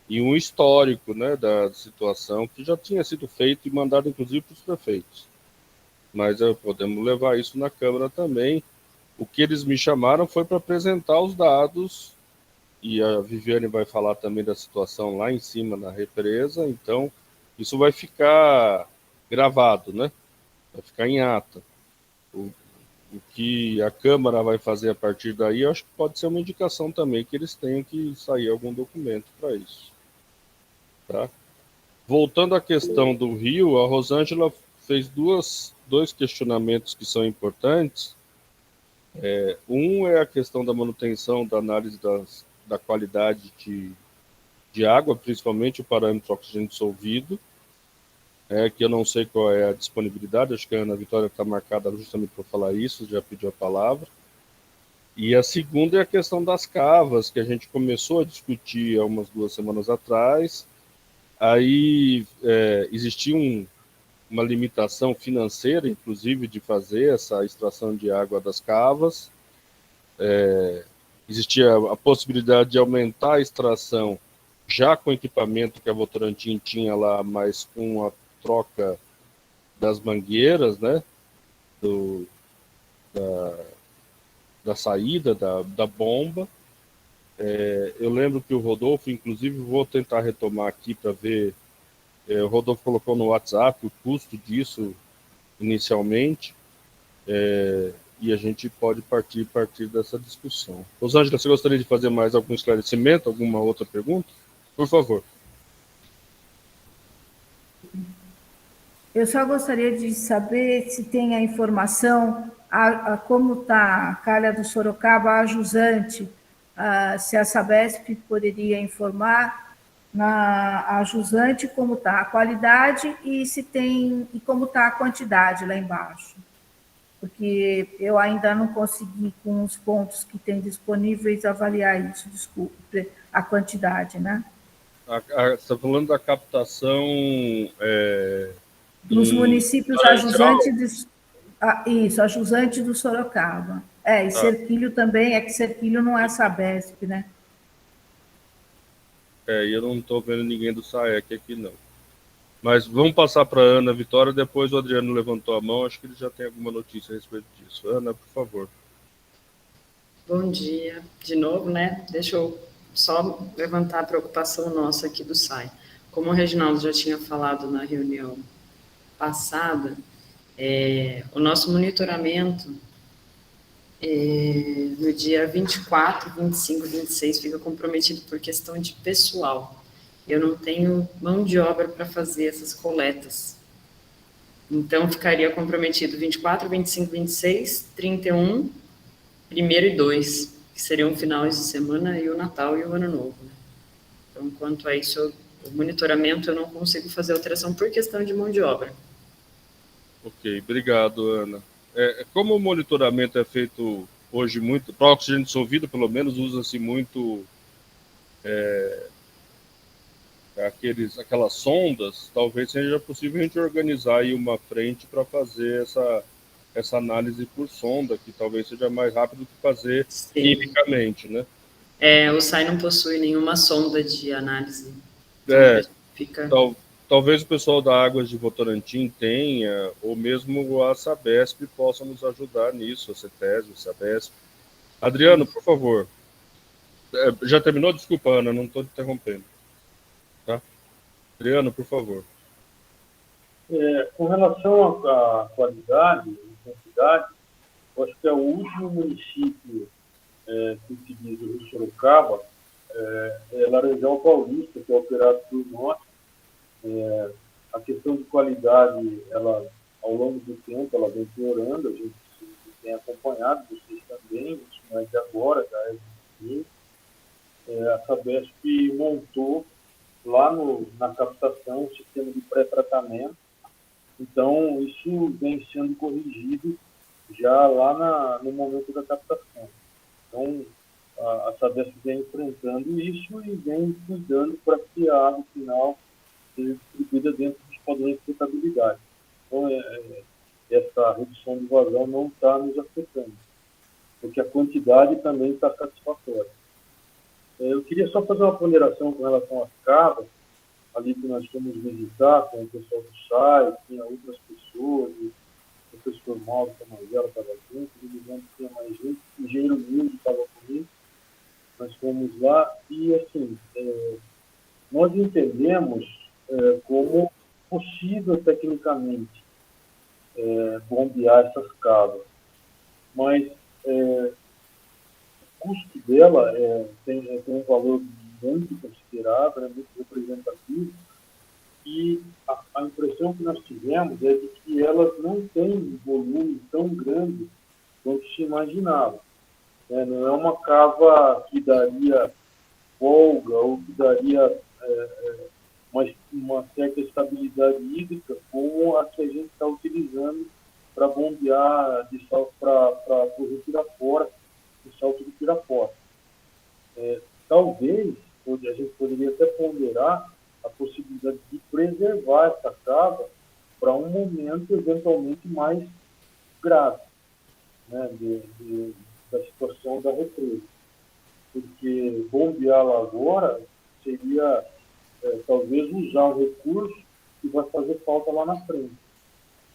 Speaker 1: e um histórico, né, da situação, que já tinha sido feito e mandado, inclusive, para os prefeitos. Mas podemos levar isso na Câmara também. O que eles me chamaram foi para apresentar os dados, e a Viviane vai falar também da situação lá em cima na represa, então isso vai ficar gravado, né? Vai ficar em ata. O que a Câmara vai fazer a partir daí, eu acho que pode ser uma indicação também que eles tenham que sair algum documento para isso. Tá? Voltando à questão do Rio, a Rosângela fez dois questionamentos que são importantes. Um é a questão da manutenção da análise da qualidade de água, principalmente o parâmetro oxigênio dissolvido, que eu não sei qual é a disponibilidade, acho que a Ana Vitória está marcada justamente para falar isso, já pediu a palavra. E a segunda é a questão das cavas, que a gente começou a discutir há umas 2 semanas atrás. Aí existia uma limitação financeira, inclusive, de fazer essa extração de água das cavas. Existia a possibilidade de aumentar a extração já com o equipamento que a Votorantim tinha lá, mas com a troca das mangueiras, né, da saída da bomba. Eu lembro que o Rodolfo, inclusive, vou tentar retomar aqui para ver, o Rodolfo colocou no WhatsApp o custo disso inicialmente, e a gente pode partir dessa discussão. Rosângela, você gostaria de fazer mais algum esclarecimento, alguma outra pergunta? Por favor.
Speaker 8: Eu só gostaria de saber se tem a informação, como está a calha do Sorocaba, a jusante, se a Sabesp poderia informar a jusante como está a qualidade e como está a quantidade lá embaixo. Porque eu ainda não consegui, com os pontos que tem disponíveis, avaliar isso, desculpe, a quantidade, né?
Speaker 1: Você está falando da captação...
Speaker 8: Dos municípios ajusantes, ajusante do Sorocaba. E Serquilho também, que Serquilho não é Sabesp, né?
Speaker 1: Eu não estou vendo ninguém do SAEC aqui, não. Mas vamos passar para a Ana Vitória, depois o Adriano levantou a mão, acho que ele já tem alguma notícia a respeito disso. Ana, por favor.
Speaker 7: Bom dia, de novo, né? Deixa eu só levantar a preocupação nossa aqui do SAI. Como o Reginaldo já tinha falado na reunião passada, o nosso monitoramento no dia 24, 25, 26 fica comprometido por questão de pessoal. Eu não tenho mão de obra para fazer essas coletas. Então, ficaria comprometido 24, 25, 26, 31, 1º e 2, que seriam finais de semana e o Natal e o Ano Novo. Então, quanto a isso, o monitoramento eu não consigo fazer alteração por questão de mão de obra.
Speaker 1: Ok, obrigado, Ana. Como o monitoramento é feito hoje muito, para oxigênio dissolvido, pelo menos, usa-se muito aquelas sondas, talvez seja possível a gente organizar aí uma frente para fazer essa análise por sonda, que talvez seja mais rápido que fazer quimicamente, né?
Speaker 7: O SAI não possui nenhuma sonda de análise.
Speaker 1: Talvez o pessoal da Águas de Votorantim tenha, ou mesmo a Sabesp possa nos ajudar nisso, a CETESB, a Sabesp. Adriano, por favor. Já terminou? Desculpa, Ana, não estou te interrompendo. Tá? Adriano, por favor.
Speaker 9: Com relação à qualidade e quantidade, eu acho que é o último município que utiliza o Rio Sorocaba, é Laranjal Paulista, que é operado por nós. A questão de qualidade, ela, ao longo do tempo, ela vem piorando, a gente tem acompanhado, vocês também, isso não é de agora, já a Sabesp montou lá na captação um sistema de pré-tratamento, então isso vem sendo corrigido já lá no momento da captação. Então, a Sabesp vem enfrentando isso e vem cuidando para que a água final seja distribuída dentro dos padrões de potabilidade. Então, essa redução de vazão não está nos afetando, porque a quantidade também está satisfatória. Eu queria só fazer uma ponderação com relação às cavas, ali que nós fomos visitar com o pessoal do SAI, tinha outras pessoas, o professor Mauro Camazela estava junto, me lembro que tinha mais gente, o engenheiro Milde estava comigo, nós fomos lá e, assim, nós entendemos como possível tecnicamente bombear essas cavas, mas o custo dela tem um valor muito considerável, muito representativo, e a impressão que nós tivemos é de que elas não têm um volume tão grande quanto se imaginava. Não é uma cava que daria folga ou que daria uma certa estabilidade hídrica como a que a gente está utilizando para bombear de salto para o Rio Pirapora, o salto do Pirapora. Talvez a gente poderia até ponderar a possibilidade de preservar essa cava para um momento eventualmente mais grave, né, da situação da represa. Porque bombeá-la agora seria talvez usar um recurso que vai fazer falta lá na frente,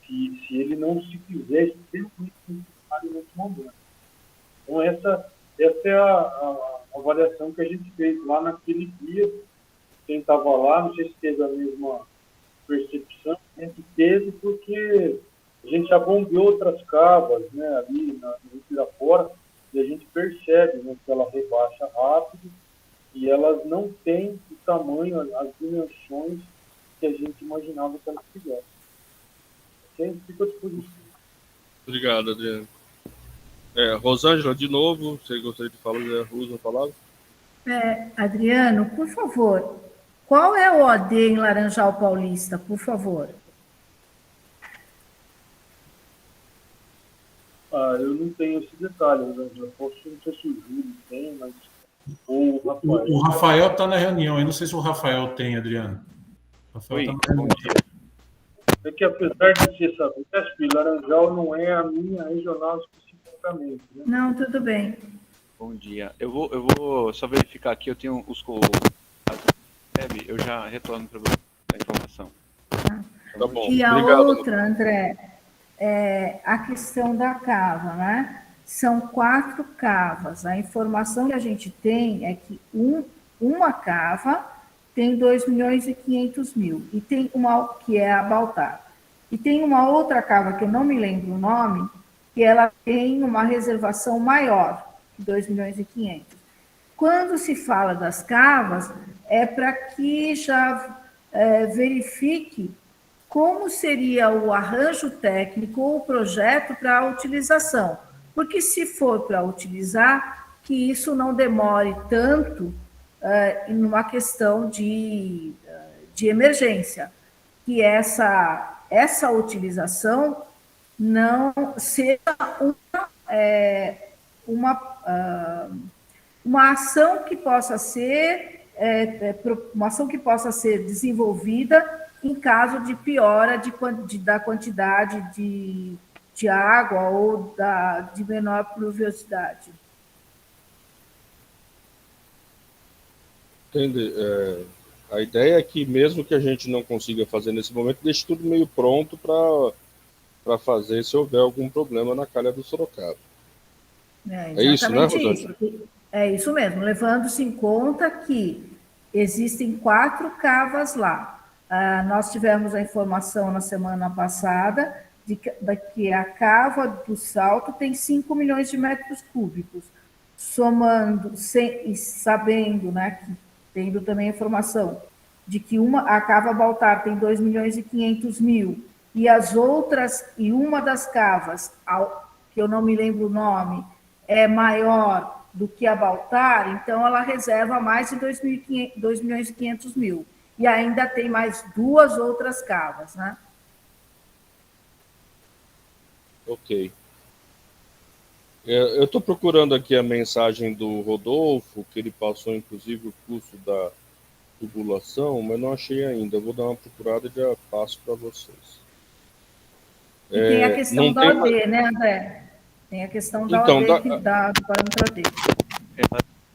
Speaker 9: se ele não se fizer extremamente necessário nesse momento. Então, essa é a avaliação que a gente fez lá naquele dia. Quem estava lá, não sei se teve a mesma percepção, a gente teve porque a gente já bombeou outras cavas, né, ali no Pirapora, e a gente percebe, né, que ela rebaixa rápido e elas não têm o tamanho, as dimensões que a gente imaginava que elas tivessem. Okay? Fica à disposição.
Speaker 1: Obrigado, Adriano. Rosângela, de novo, você gostaria de falar, usa a palavra?
Speaker 8: Adriano, por favor, qual é o OD em Laranjal Paulista, por favor?
Speaker 9: Eu não tenho esse detalhe, Rosângela. Posso não sei se o Júlio tem, mas... O
Speaker 12: Rafael está na reunião, eu não sei se o Rafael tem, Adriano.
Speaker 14: Oi, bom dia.
Speaker 9: É que apesar de ser Sabesp, Laranjal não é a minha regional especificamente. Né?
Speaker 8: Não, tudo bem.
Speaker 14: Bom dia. Eu vou só verificar aqui, eu tenho eu já retorno para você a informação.
Speaker 1: Tá bom.
Speaker 8: E a
Speaker 1: Obrigado,
Speaker 8: outra, André, a questão da cava, né? São 4 cavas. A informação que a gente tem é que uma cava tem 2.500.000 e tem uma que é a Baltar. E tem uma outra cava que eu não me lembro o nome, que ela tem uma reservação maior, 2.500.000. Quando se fala das cavas, é para que já verifique como seria o arranjo técnico ou o projeto para a utilização. Porque se for para utilizar, que isso não demore tanto numa questão de emergência, que essa utilização não seja uma ação que possa ser desenvolvida em caso de piora da quantidade de água ou de menor pluviosidade.
Speaker 1: Entendi. A ideia é que, mesmo que a gente não consiga fazer nesse momento, deixe tudo meio pronto para fazer se houver algum problema na calha do Sorocaba. É isso, né, Rosângela?
Speaker 8: É isso mesmo, levando-se em conta que existem 4 cavas lá. Nós tivemos a informação na semana passada de que a cava do Salto tem 5 milhões de metros cúbicos, somando e sabendo, né, que tendo também a informação de que a cava Baltar tem 2 milhões e 500 mil, e as outras, e uma das cavas, que eu não me lembro o nome, é maior do que a Baltar, então ela reserva mais de 2 milhões e 500 mil. E ainda tem mais 2 outras cavas, né?
Speaker 1: Ok. Eu estou procurando aqui a mensagem do Rodolfo, que ele passou, inclusive, o curso da tubulação, mas não achei ainda. Eu vou dar uma procurada e já passo para vocês.
Speaker 8: E tem a questão da OD, né, André? Tem a questão da OD, do parâmetro OD.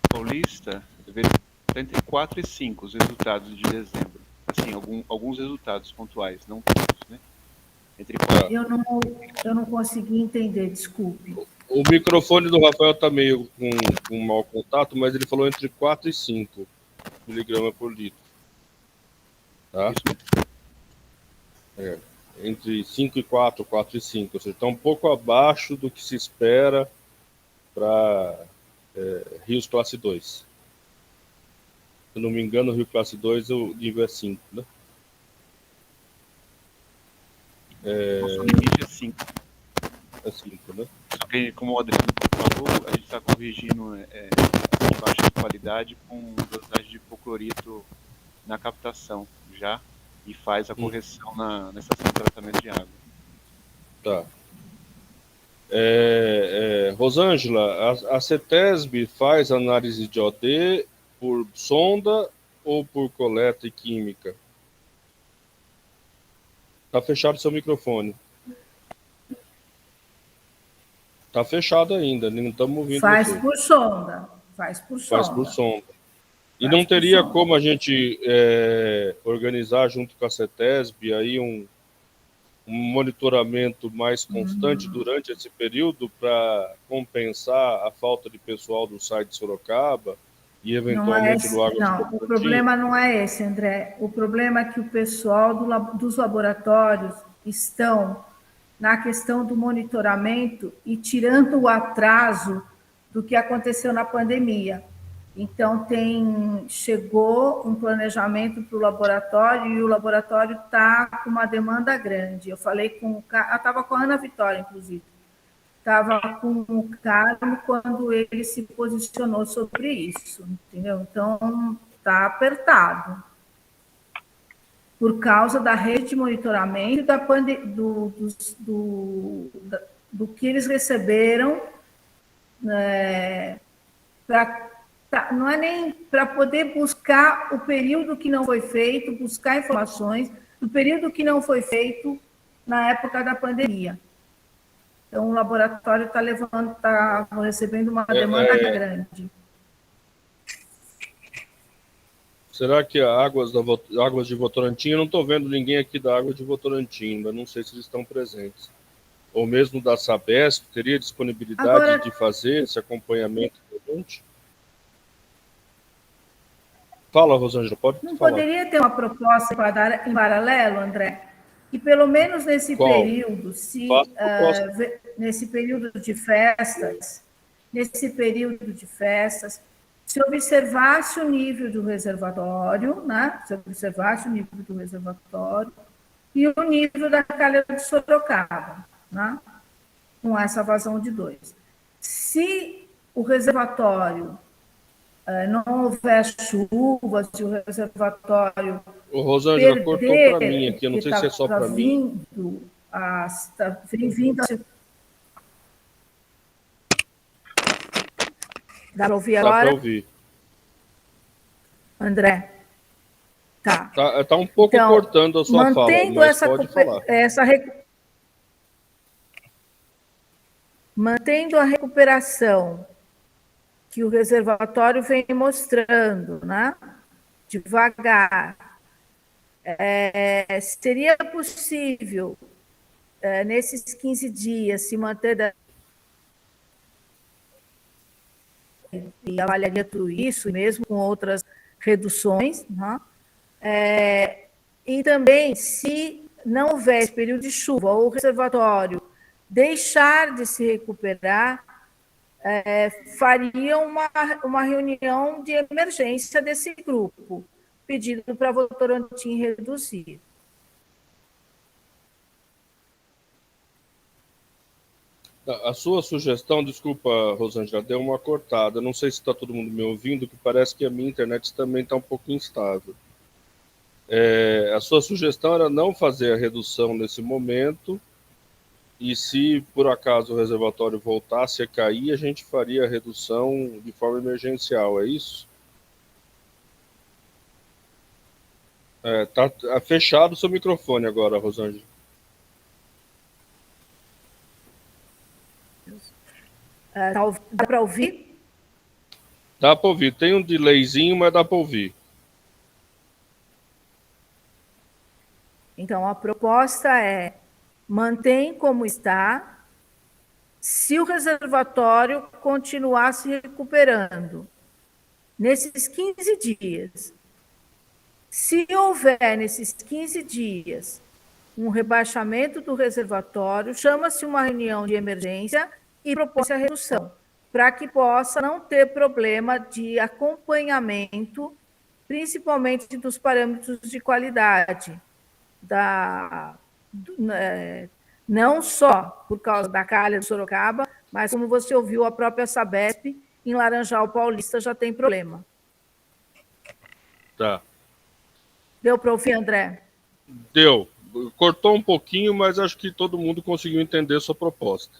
Speaker 14: Paulista, 74,5 os resultados de dezembro. Assim, alguns resultados pontuais, não todos, né?
Speaker 8: Eu não consegui entender, desculpe.
Speaker 1: O microfone do Rafael está meio com mau contato, mas ele falou entre 4 e 5 miligramas por litro. Tá? Entre 5 e 4, 4 e 5. Ou seja, está um pouco abaixo do que se espera para rios classe 2. Se eu não me engano, o rio classe 2, o nível é 5, né?
Speaker 14: Nosso limite é 5.
Speaker 1: É 5, né?
Speaker 14: Só que, como o Adriano falou, a gente está corrigindo a baixa qualidade com dosagem de hipoclorito na captação já, e faz a correção na estação de tratamento de água.
Speaker 1: Tá. Rosângela, a CETESB faz análise de OD por sonda ou por coleta e química? Tá fechado seu microfone. Tá fechado ainda, não estamos ouvindo.
Speaker 8: Faz por sonda. Faz por sonda.
Speaker 1: E não teria como a gente organizar junto com a CETESB aí um monitoramento mais constante durante esse período para compensar a falta de pessoal do site de Sorocaba e eventualmente do Águas de Votorantim?
Speaker 8: O problema não é esse, André. O problema é que o pessoal dos laboratórios estão na questão do monitoramento e tirando o atraso do que aconteceu na pandemia. Então, chegou um planejamento para o laboratório e o laboratório está com uma demanda grande. Eu falei eu estava com a Ana Vitória, inclusive. Estava com o Carlos quando ele se posicionou sobre isso, entendeu? Então, está apertado. Por causa da rede de monitoramento do que eles receberam, não é nem para poder buscar o período que não foi feito, buscar informações do período que não foi feito na época da pandemia. Então, o laboratório está recebendo uma demanda grande.
Speaker 1: Será que Águas de Votorantim, eu não estou vendo ninguém aqui da Águas de Votorantim, mas não sei se eles estão presentes. Ou mesmo da Sabesp, teria disponibilidade de fazer esse acompanhamento presente? Fala, Rosângela, pode falar.
Speaker 8: Não poderia ter uma proposta para dar em paralelo, André? E pelo menos nesse período, nesse período de festas, se observasse o nível do reservatório, né? E o nível da calha de Sorocaba, né? Com essa vazão de 2. Se o reservatório não houver chuvas, se o reservatório
Speaker 1: o Rosângela cortou para mim aqui, eu não sei se é só para mim.
Speaker 8: Está vindo. Dá para ouvir agora?
Speaker 1: Dá para ouvir.
Speaker 8: André? Tá.
Speaker 1: Tá um pouco cortando a sua fala, mas pode falar.
Speaker 8: mantendo a recuperação que o reservatório vem mostrando, né? Devagar, seria possível, nesses 15 dias, se manter e avaliaria tudo isso, mesmo com outras reduções, né? E também, se não houver esse período de chuva ou o reservatório deixar de se recuperar, faria uma reunião de emergência desse grupo, pedindo para Votorantim reduzir.
Speaker 1: A sua sugestão, desculpa, Rosângela, deu uma cortada. Não sei se está todo mundo me ouvindo, que parece que a minha internet também está um pouco instável. A sua sugestão era não fazer a redução nesse momento, e se por acaso o reservatório voltasse a cair, a gente faria a redução de forma emergencial, é isso? Tá fechado o seu microfone agora, Rosângela.
Speaker 8: Dá para ouvir?
Speaker 1: Dá para ouvir. Tem um delayzinho, mas dá para ouvir.
Speaker 8: Então, a proposta é mantém como está, se o reservatório continuar se recuperando nesses 15 dias. Se houver nesses 15 dias um rebaixamento do reservatório, chama-se uma reunião de emergência e propõe-se a redução, para que possa não ter problema de acompanhamento, principalmente dos parâmetros de qualidade, não só por causa da calha de Sorocaba, mas, como você ouviu, a própria Sabesp, em Laranjal Paulista, já tem problema.
Speaker 1: Tá.
Speaker 8: Deu para ouvir, André?
Speaker 1: Deu. Cortou um pouquinho, mas acho que todo mundo conseguiu entender a sua proposta.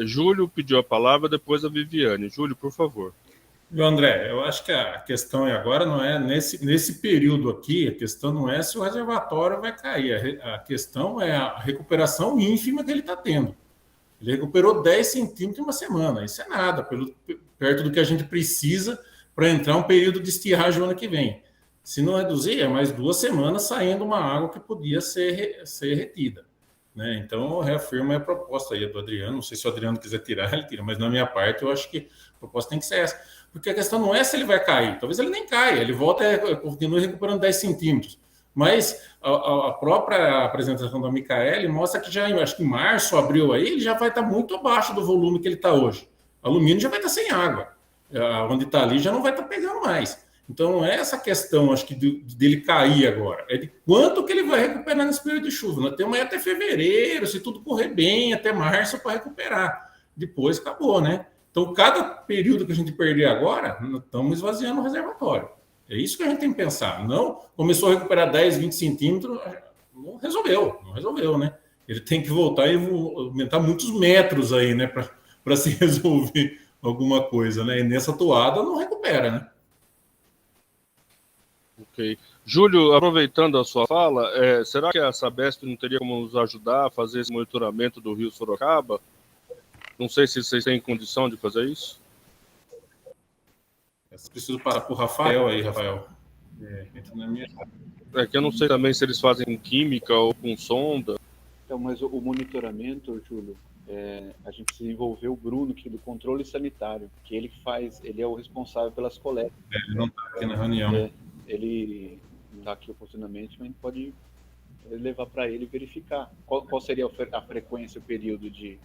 Speaker 1: Júlio pediu a palavra, depois a Viviane. Júlio, por favor.
Speaker 12: André, eu acho que a questão agora não é nesse período aqui, a questão não é se o reservatório vai cair, a questão é a recuperação ínfima que ele está tendo. Ele recuperou 10 centímetros em uma semana, isso é nada, perto do que a gente precisa para entrar um período de estiagem no ano que vem. Se não reduzir, é mais 2 semanas saindo uma água que podia ser retida. Né? Então, eu reafirmo a proposta aí do Adriano. Não sei se o Adriano quiser tirar, ele tira, mas na minha parte, eu acho que a proposta tem que ser essa. Porque a questão não é se ele vai cair, talvez ele nem caia, ele volta e continua recuperando 10 centímetros. Mas a própria apresentação da Micaele mostra que já, eu acho que em março, abril, aí, ele já vai estar muito abaixo do volume que ele está hoje. O alumínio já vai estar sem água. Onde está ali já não vai estar pegando mais. Então, essa questão, acho que dele cair agora, é de quanto que ele vai recuperar nesse período de chuva. Nós temos aí até fevereiro, se tudo correr bem, até março para recuperar. Depois acabou, né? Então, cada período que a gente perder agora, nós estamos esvaziando o reservatório. É isso que a gente tem que pensar. Não começou a recuperar 10, 20 centímetros, não resolveu, né? Ele tem que voltar e aumentar muitos metros aí, né? Para se resolver alguma coisa, né? E nessa toada não recupera, né?
Speaker 1: Ok. Júlio, aproveitando a sua fala, será que a Sabesp não teria como nos ajudar a fazer esse monitoramento do Rio Sorocaba? Não sei se vocês têm condição de fazer isso.
Speaker 12: Preciso parar para o Rafael aí, Rafael. Entra na minha...
Speaker 1: que eu não sei também se eles fazem com química ou com sonda.
Speaker 14: Então, mas o monitoramento, Júlio, a gente desenvolveu o Bruno, que é do controle sanitário, que ele é o responsável pelas coletas.
Speaker 12: Ele não está aqui na reunião.
Speaker 14: Ele não está aqui oportunamente, mas a gente pode levar para ele verificar qual seria a frequência, o período de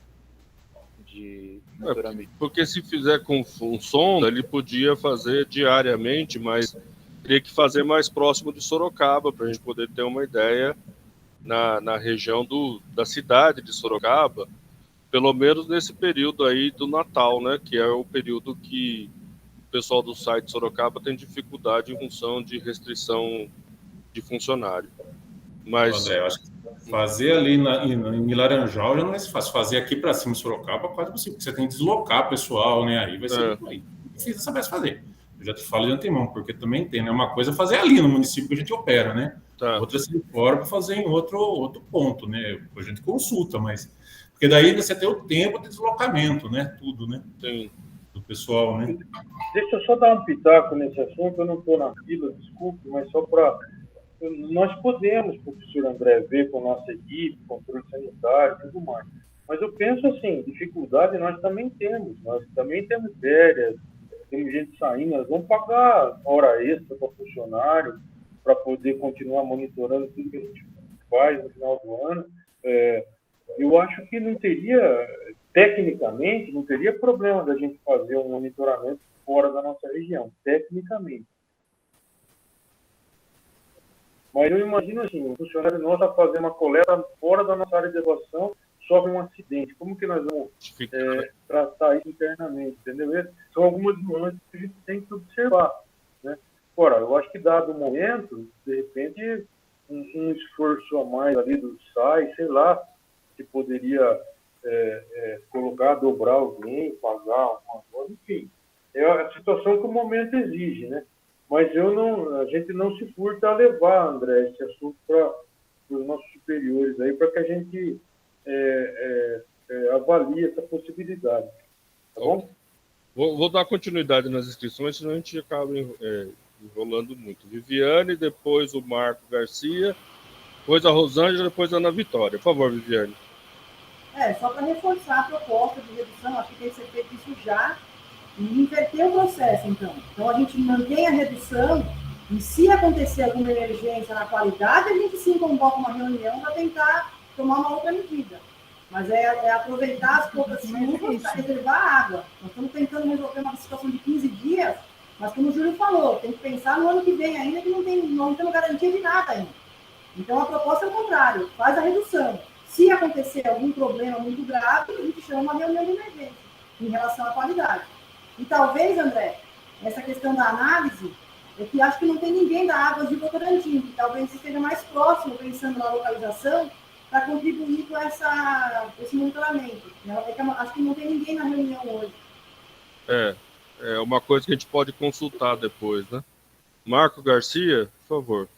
Speaker 14: monitoramento.
Speaker 1: Porque se fizer com sonda, ele podia fazer diariamente, mas teria que fazer mais próximo de Sorocaba, para a gente poder ter uma ideia na região da cidade de Sorocaba, pelo menos nesse período aí do Natal, né, que é o período que o pessoal do site Sorocaba tem dificuldade em função de restrição de funcionário. Mas
Speaker 12: André, eu acho que fazer ali em Laranjal já não é fácil. Fazer aqui para cima de Sorocaba é quase possível, porque você tem que deslocar pessoal, né? Aí vai ser difícil saber fazer. Eu já te falo de antemão, porque também tem, né? Uma coisa é fazer ali no município que a gente opera, né? Outra se fora para fazer em outro ponto, né? A gente consulta, mas Porque daí você tem o tempo de deslocamento, né? Tudo, né?
Speaker 1: Sim.
Speaker 12: Do pessoal, né?
Speaker 9: Deixa eu só dar um pitaco nesse assunto, eu não estou na fila, desculpe, mas só para... Nós podemos, professor André, ver com a nossa equipe, controle sanitário e tudo mais. Mas eu penso assim, dificuldade nós também temos férias, temos gente saindo, nós vamos pagar hora extra para funcionário, para poder continuar monitorando tudo que a gente faz no final do ano. Eu acho que não teria, tecnicamente, não teria problema da gente fazer um monitoramento fora da nossa região, tecnicamente. Mas eu imagino assim, um funcionário nosso a fazer uma coleta fora da nossa área de atuação, sofre um acidente. Como que nós vamos tratar isso internamente, entendeu? São algumas nuances que a gente tem que observar, né? Agora, eu acho que dado o momento, de repente, um esforço a mais ali do SAI, sei lá, que poderia colocar, dobrar alguém, pagar alguma coisa, enfim. É a situação que o momento exige, né? Mas a gente não se furta a levar, André, esse assunto para os nossos superiores aí, para que a gente avalie essa possibilidade. Tá bom?
Speaker 1: Vou dar continuidade nas inscrições, senão a gente acaba enrolando muito. Viviane, depois o Marco Garcia, depois a Rosângela, depois a Ana Vitória. Por favor, Viviane.
Speaker 11: Só para reforçar a proposta de redução, acho que tem que ser feito isso já, e inverter o processo, então. Então, a gente mantém a redução e, se acontecer alguma emergência na qualidade, a gente sim convoca uma reunião para tentar tomar uma outra medida. Mas é aproveitar as poucas chuvas para reservar a água. Nós estamos tentando resolver uma situação de 15 dias, mas, como o Júlio falou, tem que pensar no ano que vem ainda, que não temos garantia de nada ainda. Então, a proposta é o contrário, faz a redução. Se acontecer algum problema muito grave, a gente chama uma reunião de emergência em relação à qualidade. E talvez, André, essa questão da análise, é que acho que não tem ninguém da Águas de Votorantim, que talvez esteja mais próximo, pensando na localização, para contribuir com esse monitoramento. Acho que não tem ninguém na reunião hoje.
Speaker 1: É uma coisa que a gente pode consultar depois, né? Marco Garcia, por favor.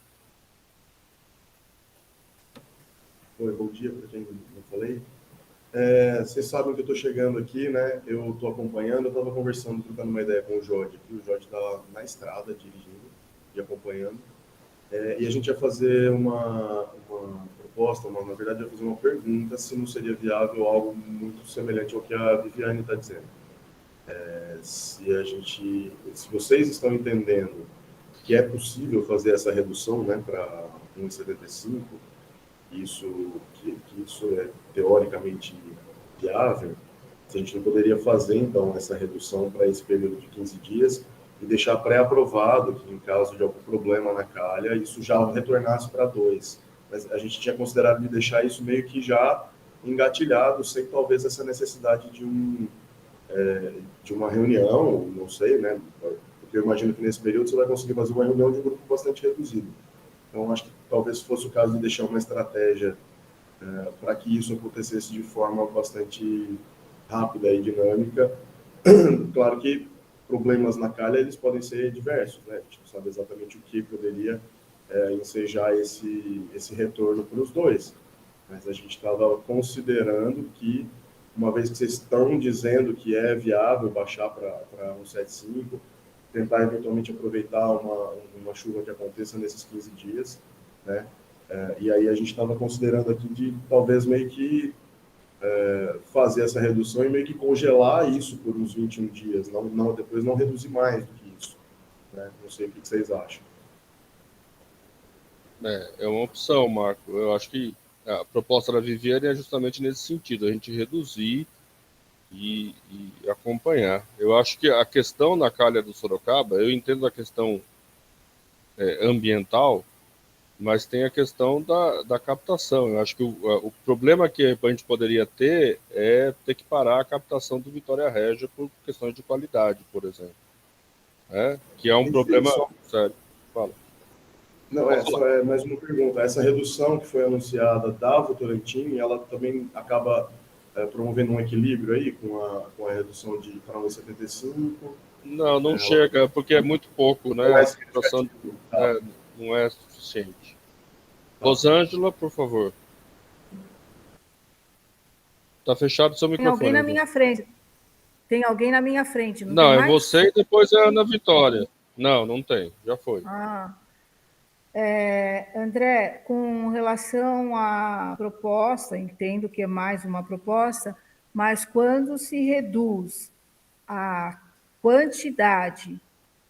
Speaker 15: Oi, bom dia para quem não falei. Vocês sabem que eu estou chegando aqui, né? Eu estou acompanhando, eu estava conversando, trocando uma ideia com o Jorge aqui. O Jorge está na estrada, dirigindo e acompanhando. E a gente ia fazer uma proposta, na verdade, ia fazer uma pergunta se não seria viável algo muito semelhante ao que a Viviane está dizendo. Se vocês estão entendendo que é possível fazer essa redução, né, para 1,75, isso é teoricamente viável, se a gente não poderia fazer, então, essa redução para esse período de 15 dias e deixar pré-aprovado que, em caso de algum problema na calha, isso já retornasse para 2. Mas a gente tinha considerado de deixar isso meio que já engatilhado, sem talvez essa necessidade de uma reunião, não sei, né? Porque eu imagino que nesse período você vai conseguir fazer uma reunião de um grupo bastante reduzido. Então, acho que talvez fosse o caso de deixar uma estratégia para que isso acontecesse de forma bastante rápida e dinâmica. Claro que problemas na calha, eles podem ser diversos, né? A gente não sabe exatamente o que poderia ensejar esse retorno para os dois. Mas a gente estava considerando que, uma vez que vocês estão dizendo que é viável baixar para 1,75, tentar eventualmente aproveitar uma chuva que aconteça nesses 15 dias, né? E aí a gente estava considerando aqui de talvez meio que fazer essa redução e meio que congelar isso por uns 21 dias, depois não reduzir mais do que isso, né? Não sei o que vocês acham.
Speaker 1: É uma opção, Marco. Eu acho que a proposta da Viviane é justamente nesse sentido, a gente reduzir e acompanhar. Eu acho que a questão na calha do Sorocaba, eu entendo a questão ambiental, mas tem a questão da captação. Eu acho que o problema que a gente poderia ter é ter que parar a captação do Vitória Régia por questões de qualidade, por exemplo. Que é um problema sério. Fala.
Speaker 15: Não, só mais uma pergunta. Essa redução que foi anunciada da Votorantim, ela também acaba promovendo um equilíbrio aí com a redução para 1,75?
Speaker 1: Não chega, porque é muito pouco, né? A situação não é suficiente. Rosângela, por favor. Está fechado o seu microfone.
Speaker 8: Tem alguém na minha frente. Tem alguém na minha frente.
Speaker 1: Não, é você e depois é a Ana Vitória. Não, não tem. Já foi.
Speaker 8: André, com relação à proposta, entendo que é mais uma proposta, mas quando se reduz a quantidade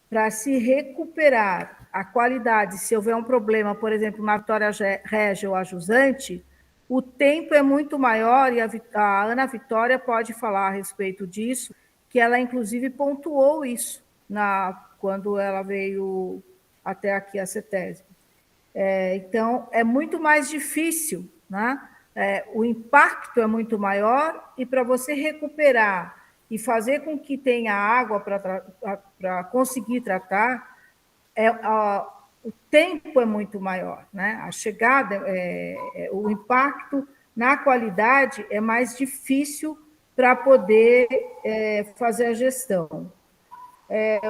Speaker 8: para se recuperar a qualidade, se houver um problema, por exemplo, na Vitória Régia ou a Jusante, o tempo é muito maior, e a Ana Vitória pode falar a respeito disso, que ela, inclusive, pontuou isso quando ela veio até aqui a CETESB. Então, é muito mais difícil, né? O impacto é muito maior, e para você recuperar e fazer com que tenha água para conseguir tratar, o tempo é muito maior, né? A chegada, o impacto na qualidade é mais difícil para poder fazer a gestão.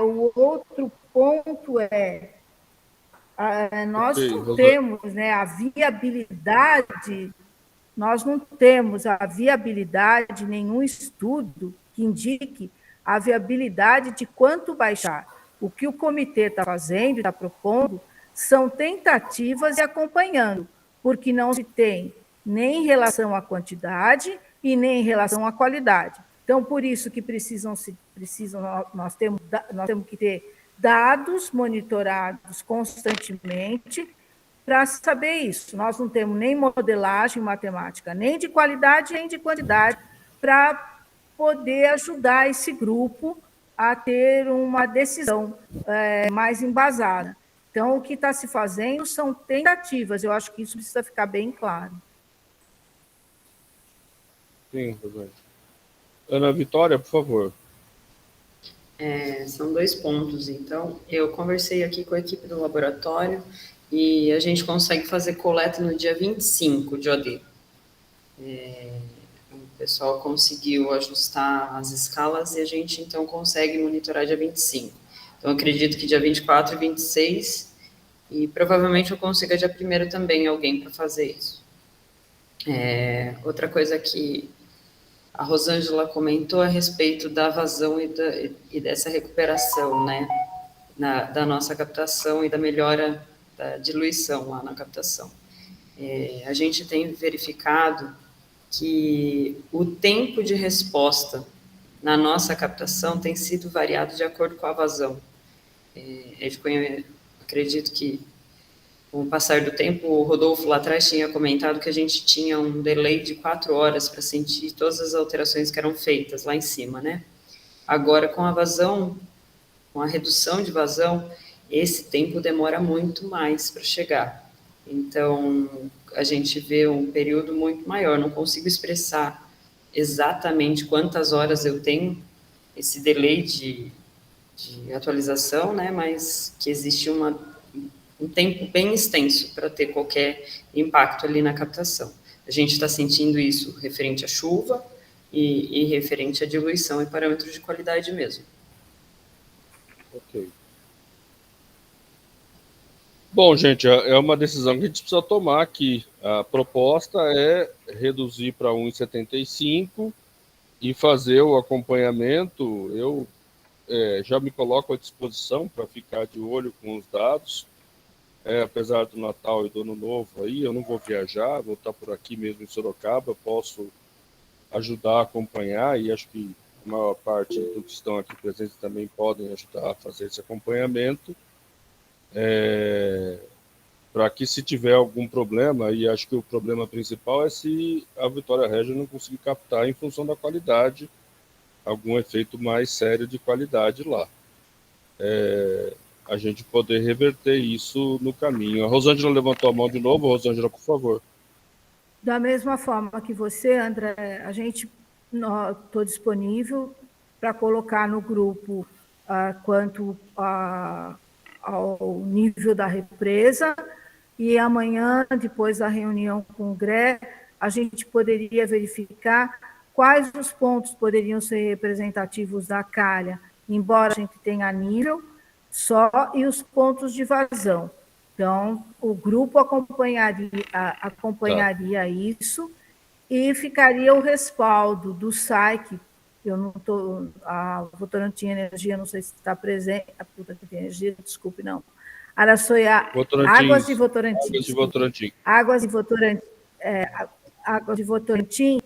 Speaker 8: O outro ponto nós não temos, né, a viabilidade, nós não temos a viabilidade, nenhum estudo que indique a viabilidade de quanto baixar. O que o comitê está fazendo, está propondo, são tentativas e acompanhando, porque não se tem nem em relação à quantidade e nem em relação à qualidade. Então, por isso que nós temos que ter dados monitorados constantemente para saber isso. Nós não temos nem modelagem matemática, nem de qualidade, nem de quantidade, para poder ajudar esse grupo a ter uma decisão mais embasada. Então, o que está se fazendo são tentativas. Eu acho que isso precisa ficar bem claro.
Speaker 1: Sim, Rosângela. Ana Vitória, por favor.
Speaker 7: São 2 pontos, então. Eu conversei aqui com a equipe do laboratório e a gente consegue fazer coleta no dia 25 de OD. O pessoal conseguiu ajustar as escalas e a gente, então, consegue monitorar dia 25. Então, acredito que dia 24 e 26, e provavelmente eu consiga dia 1º também alguém para fazer isso. Outra coisa que a Rosângela comentou a respeito da vazão e dessa recuperação, né, da nossa captação e da melhora da diluição lá na captação. A gente tem verificado que o tempo de resposta na nossa captação tem sido variado de acordo com a vazão. Acredito que, com o passar do tempo, o Rodolfo lá atrás tinha comentado que a gente tinha um delay de 4 horas para sentir todas as alterações que eram feitas lá em cima, né? Agora, com a vazão, com a redução de vazão, esse tempo demora muito mais para chegar. Então, a gente vê um período muito maior. Não consigo expressar exatamente quantas horas eu tenho esse delay de atualização, né? Mas que existe um tempo bem extenso para ter qualquer impacto ali na captação. A gente está sentindo isso referente à chuva e referente à diluição e parâmetros de qualidade mesmo.
Speaker 1: Ok. Bom, gente, é uma decisão que a gente precisa tomar aqui. A proposta é reduzir para 1,75 e fazer o acompanhamento. Eu já me coloco à disposição para ficar de olho com os dados. Apesar do Natal e do Ano Novo, aí eu não vou viajar, vou estar por aqui mesmo em Sorocaba, posso ajudar a acompanhar, e acho que a maior parte dos que estão aqui presentes também podem ajudar a fazer esse acompanhamento, para que, se tiver algum problema, e acho que o problema principal é se a Vitória Régia não conseguir captar, em função da qualidade, algum efeito mais sério de qualidade lá. A gente poder reverter isso no caminho. A Rosângela levantou a mão de novo. Rosângela, por favor.
Speaker 8: Da mesma forma que você, André, estou disponível para colocar no grupo quanto ao nível da represa, e amanhã, depois da reunião com o GRE, a gente poderia verificar quais os pontos poderiam ser representativos da calha, embora a gente tenha nível só, e os pontos de vazão. Então, o grupo acompanharia isso, e ficaria o respaldo do SAIC. Eu não estou. A Votorantim Energia, não sei se está presente. A Votorantim Energia, desculpe, não. Araçoiá. Águas de Votorantim. Águas de Votorantim. Águas de Votorantim,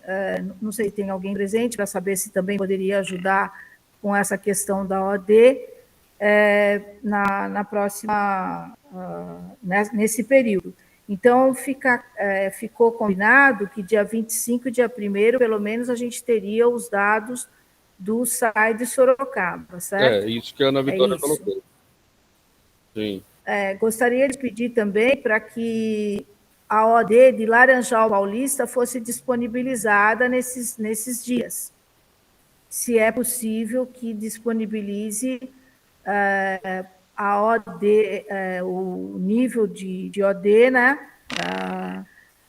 Speaker 8: não sei se tem alguém presente para saber se também poderia ajudar com essa questão da OD na próxima, nesse período. Então, ficou combinado que dia 25 e dia 1º, pelo menos, a gente teria os dados do SAI de Sorocaba, certo?
Speaker 1: Isso que a Ana Vitória colocou. Sim.
Speaker 8: Gostaria de pedir também para que a OD de Laranjal Paulista fosse disponibilizada nesses dias. Se é possível que disponibilize a OD, o nível de OD, né,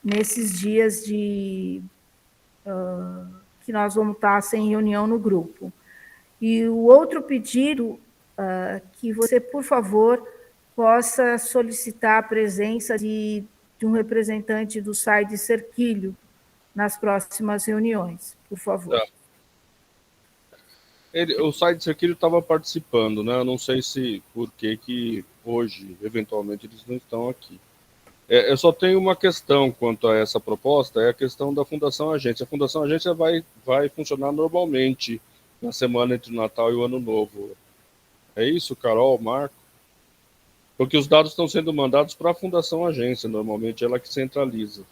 Speaker 8: nesses dias que nós vamos estar sem reunião no grupo. E o outro pedido, que você, por favor, possa solicitar a presença de um representante do SAI de Cerquilho nas próximas reuniões, por favor.
Speaker 1: O SAI de Cerquilho estava participando, né? Eu não sei se por que hoje, eventualmente, eles não estão aqui. Eu só tenho uma questão quanto a essa proposta, é a questão da Fundação Agência. A Fundação Agência vai funcionar normalmente na semana entre o Natal e o Ano Novo. É isso, Carol, Marco? Porque os dados estão sendo mandados para a Fundação Agência, normalmente ela que centraliza.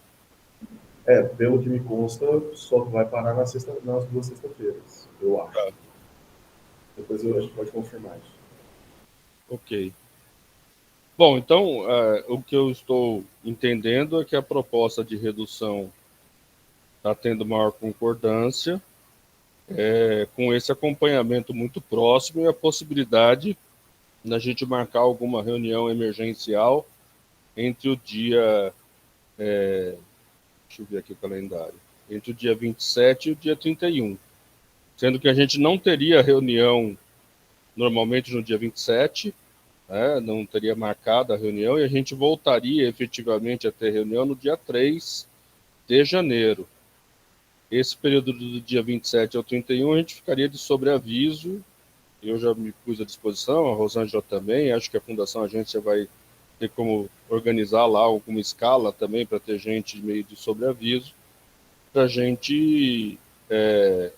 Speaker 15: Pelo que me consta, só vai parar nas 2 sextas-feiras, eu acho. Depois a gente pode confirmar isso.
Speaker 1: Ok. Bom, então, o que eu estou entendendo é que a proposta de redução está tendo maior concordância, com esse acompanhamento muito próximo e a possibilidade da gente marcar alguma reunião emergencial entre o dia... deixa eu ver aqui o calendário. Entre o dia 27 e o dia 31. Sendo que a gente não teria reunião normalmente no dia 27, não teria marcada a reunião, e a gente voltaria efetivamente a ter reunião no dia 3 de janeiro. Esse período do dia 27 ao 31 a gente ficaria de sobreaviso. Eu já me pus à disposição, a Rosângela também, acho que a Fundação Agência vai ter como organizar lá alguma escala também para ter gente meio de sobreaviso, para a gente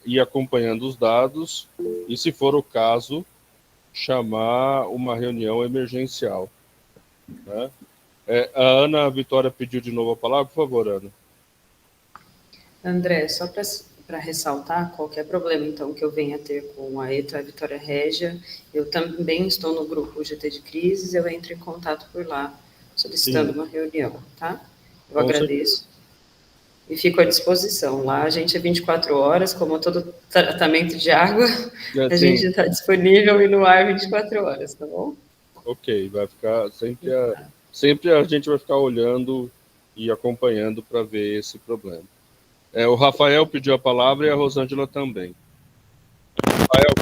Speaker 1: ir acompanhando os dados e, se for o caso, chamar uma reunião emergencial. Né? A Ana Vitória pediu de novo a palavra, por favor, Ana.
Speaker 7: André, só para ressaltar, qualquer problema, então, que eu venha a ter com a ETA, a Vitória Régia, eu também estou no grupo GT de Crises, eu entro em contato por lá, solicitando uma reunião, tá? Eu agradeço. E fico à disposição. Lá a gente é 24 horas, como todo tratamento de água, a gente está disponível e no ar 24 horas, tá bom?
Speaker 1: Ok, vai ficar sempre a gente vai ficar olhando e acompanhando para ver esse problema. O Rafael pediu a palavra e a Rosângela também. Rafael,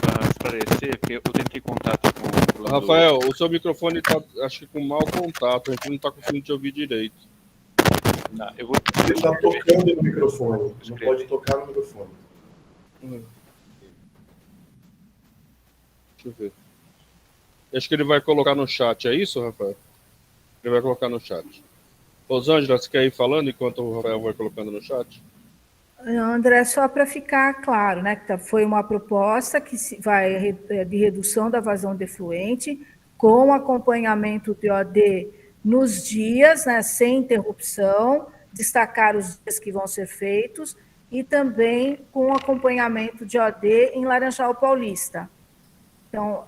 Speaker 14: para esclarecer, porque eu tentei contato com o
Speaker 1: Rafael, o seu microfone está, acho que com mau contato, a gente não está conseguindo te ouvir direito.
Speaker 15: Ele está tocando no microfone, não pode tocar no microfone.
Speaker 1: Deixa eu ver. Acho que ele vai colocar no chat, é isso, Rafael? Ele vai colocar no chat. Rosângela, você quer ir falando enquanto o Rafael vai colocando no chat?
Speaker 8: André, só para ficar claro, né, que foi uma proposta que vai de redução da vazão de efluente, com acompanhamento de OD nos dias, né, sem interrupção, destacar os dias que vão ser feitos, e também com acompanhamento de OD em Laranjal Paulista. Então,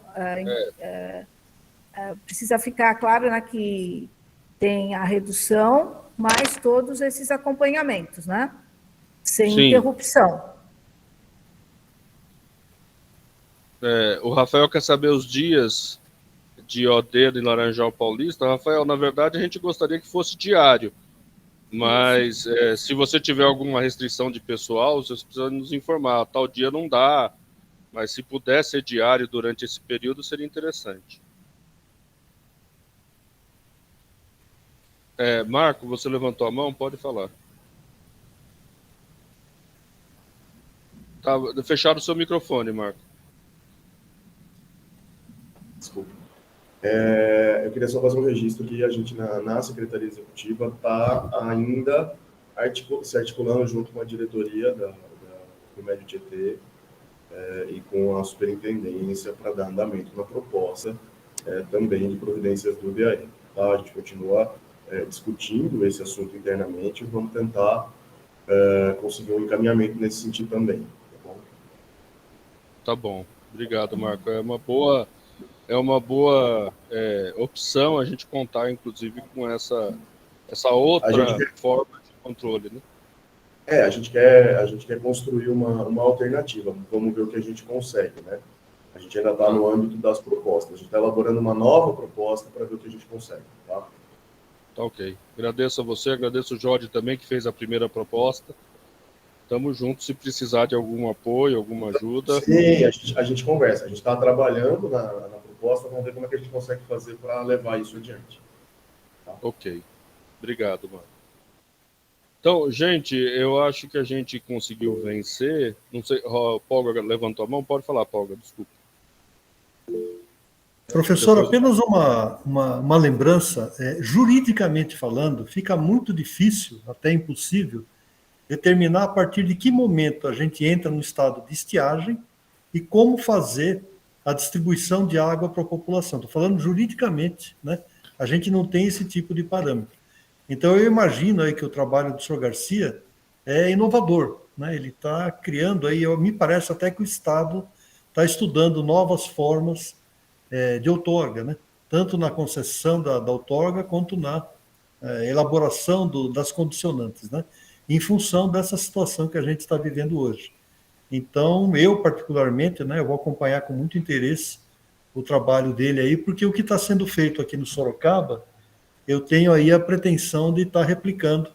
Speaker 8: precisa ficar claro, né, que tem a redução, mais todos esses acompanhamentos, né? Sem interrupção.
Speaker 1: O Rafael quer saber os dias de OD de Laranjal Paulista. Rafael, na verdade, a gente gostaria que fosse diário, mas se você tiver alguma restrição de pessoal, você precisa nos informar. Tal dia não dá, mas se puder ser diário durante esse período, seria interessante. Marco, você levantou a mão? Pode falar. Tá, fecharam o seu microfone, Marco.
Speaker 15: Desculpa. Eu queria só fazer um registro que a gente, na Secretaria Executiva, está ainda se articulando junto com a diretoria do Médio Tietê e com a superintendência para dar andamento na proposta também de providências do DAE. Tá? A gente continua discutindo esse assunto internamente e vamos tentar conseguir um encaminhamento nesse sentido também. Tá bom?
Speaker 1: Tá bom. Obrigado, Marco. É uma boa opção a gente contar, inclusive, com essa outra forma de controle, né?
Speaker 15: A gente quer construir uma alternativa. Vamos ver o que a gente consegue, né? A gente ainda está no âmbito das propostas. A gente está elaborando uma nova proposta para ver o que a gente consegue, tá?
Speaker 1: Tá ok. Agradeço a você, agradeço o Jorge também, que fez a primeira proposta. Estamos juntos, se precisar de algum apoio, alguma ajuda.
Speaker 15: Sim, a gente conversa. A gente está trabalhando na proposta, vamos ver como é que a gente consegue fazer para levar isso adiante. Tá?
Speaker 1: Ok. Obrigado, Marco. Então, gente, eu acho que a gente conseguiu vencer. Não sei, Polga levantou a mão. Pode falar, Polga, desculpa.
Speaker 3: Professor, apenas uma lembrança. Juridicamente falando, fica muito difícil, até impossível, determinar a partir de que momento a gente entra no estado de estiagem e como fazer a distribuição de água para a população. Estou falando juridicamente, né? A gente não tem esse tipo de parâmetro. Então, eu imagino aí que o trabalho do senhor Garcia é inovador, né? Ele está criando aí, me parece até que o Estado está estudando novas formas de outorga, né? Tanto na concessão da outorga, quanto na elaboração das condicionantes, né? Em função dessa situação que a gente está vivendo hoje. Então, eu particularmente, né, eu vou acompanhar com muito interesse o trabalho dele aí, porque o que está sendo feito aqui no Sorocaba, eu tenho aí a pretensão de estar replicando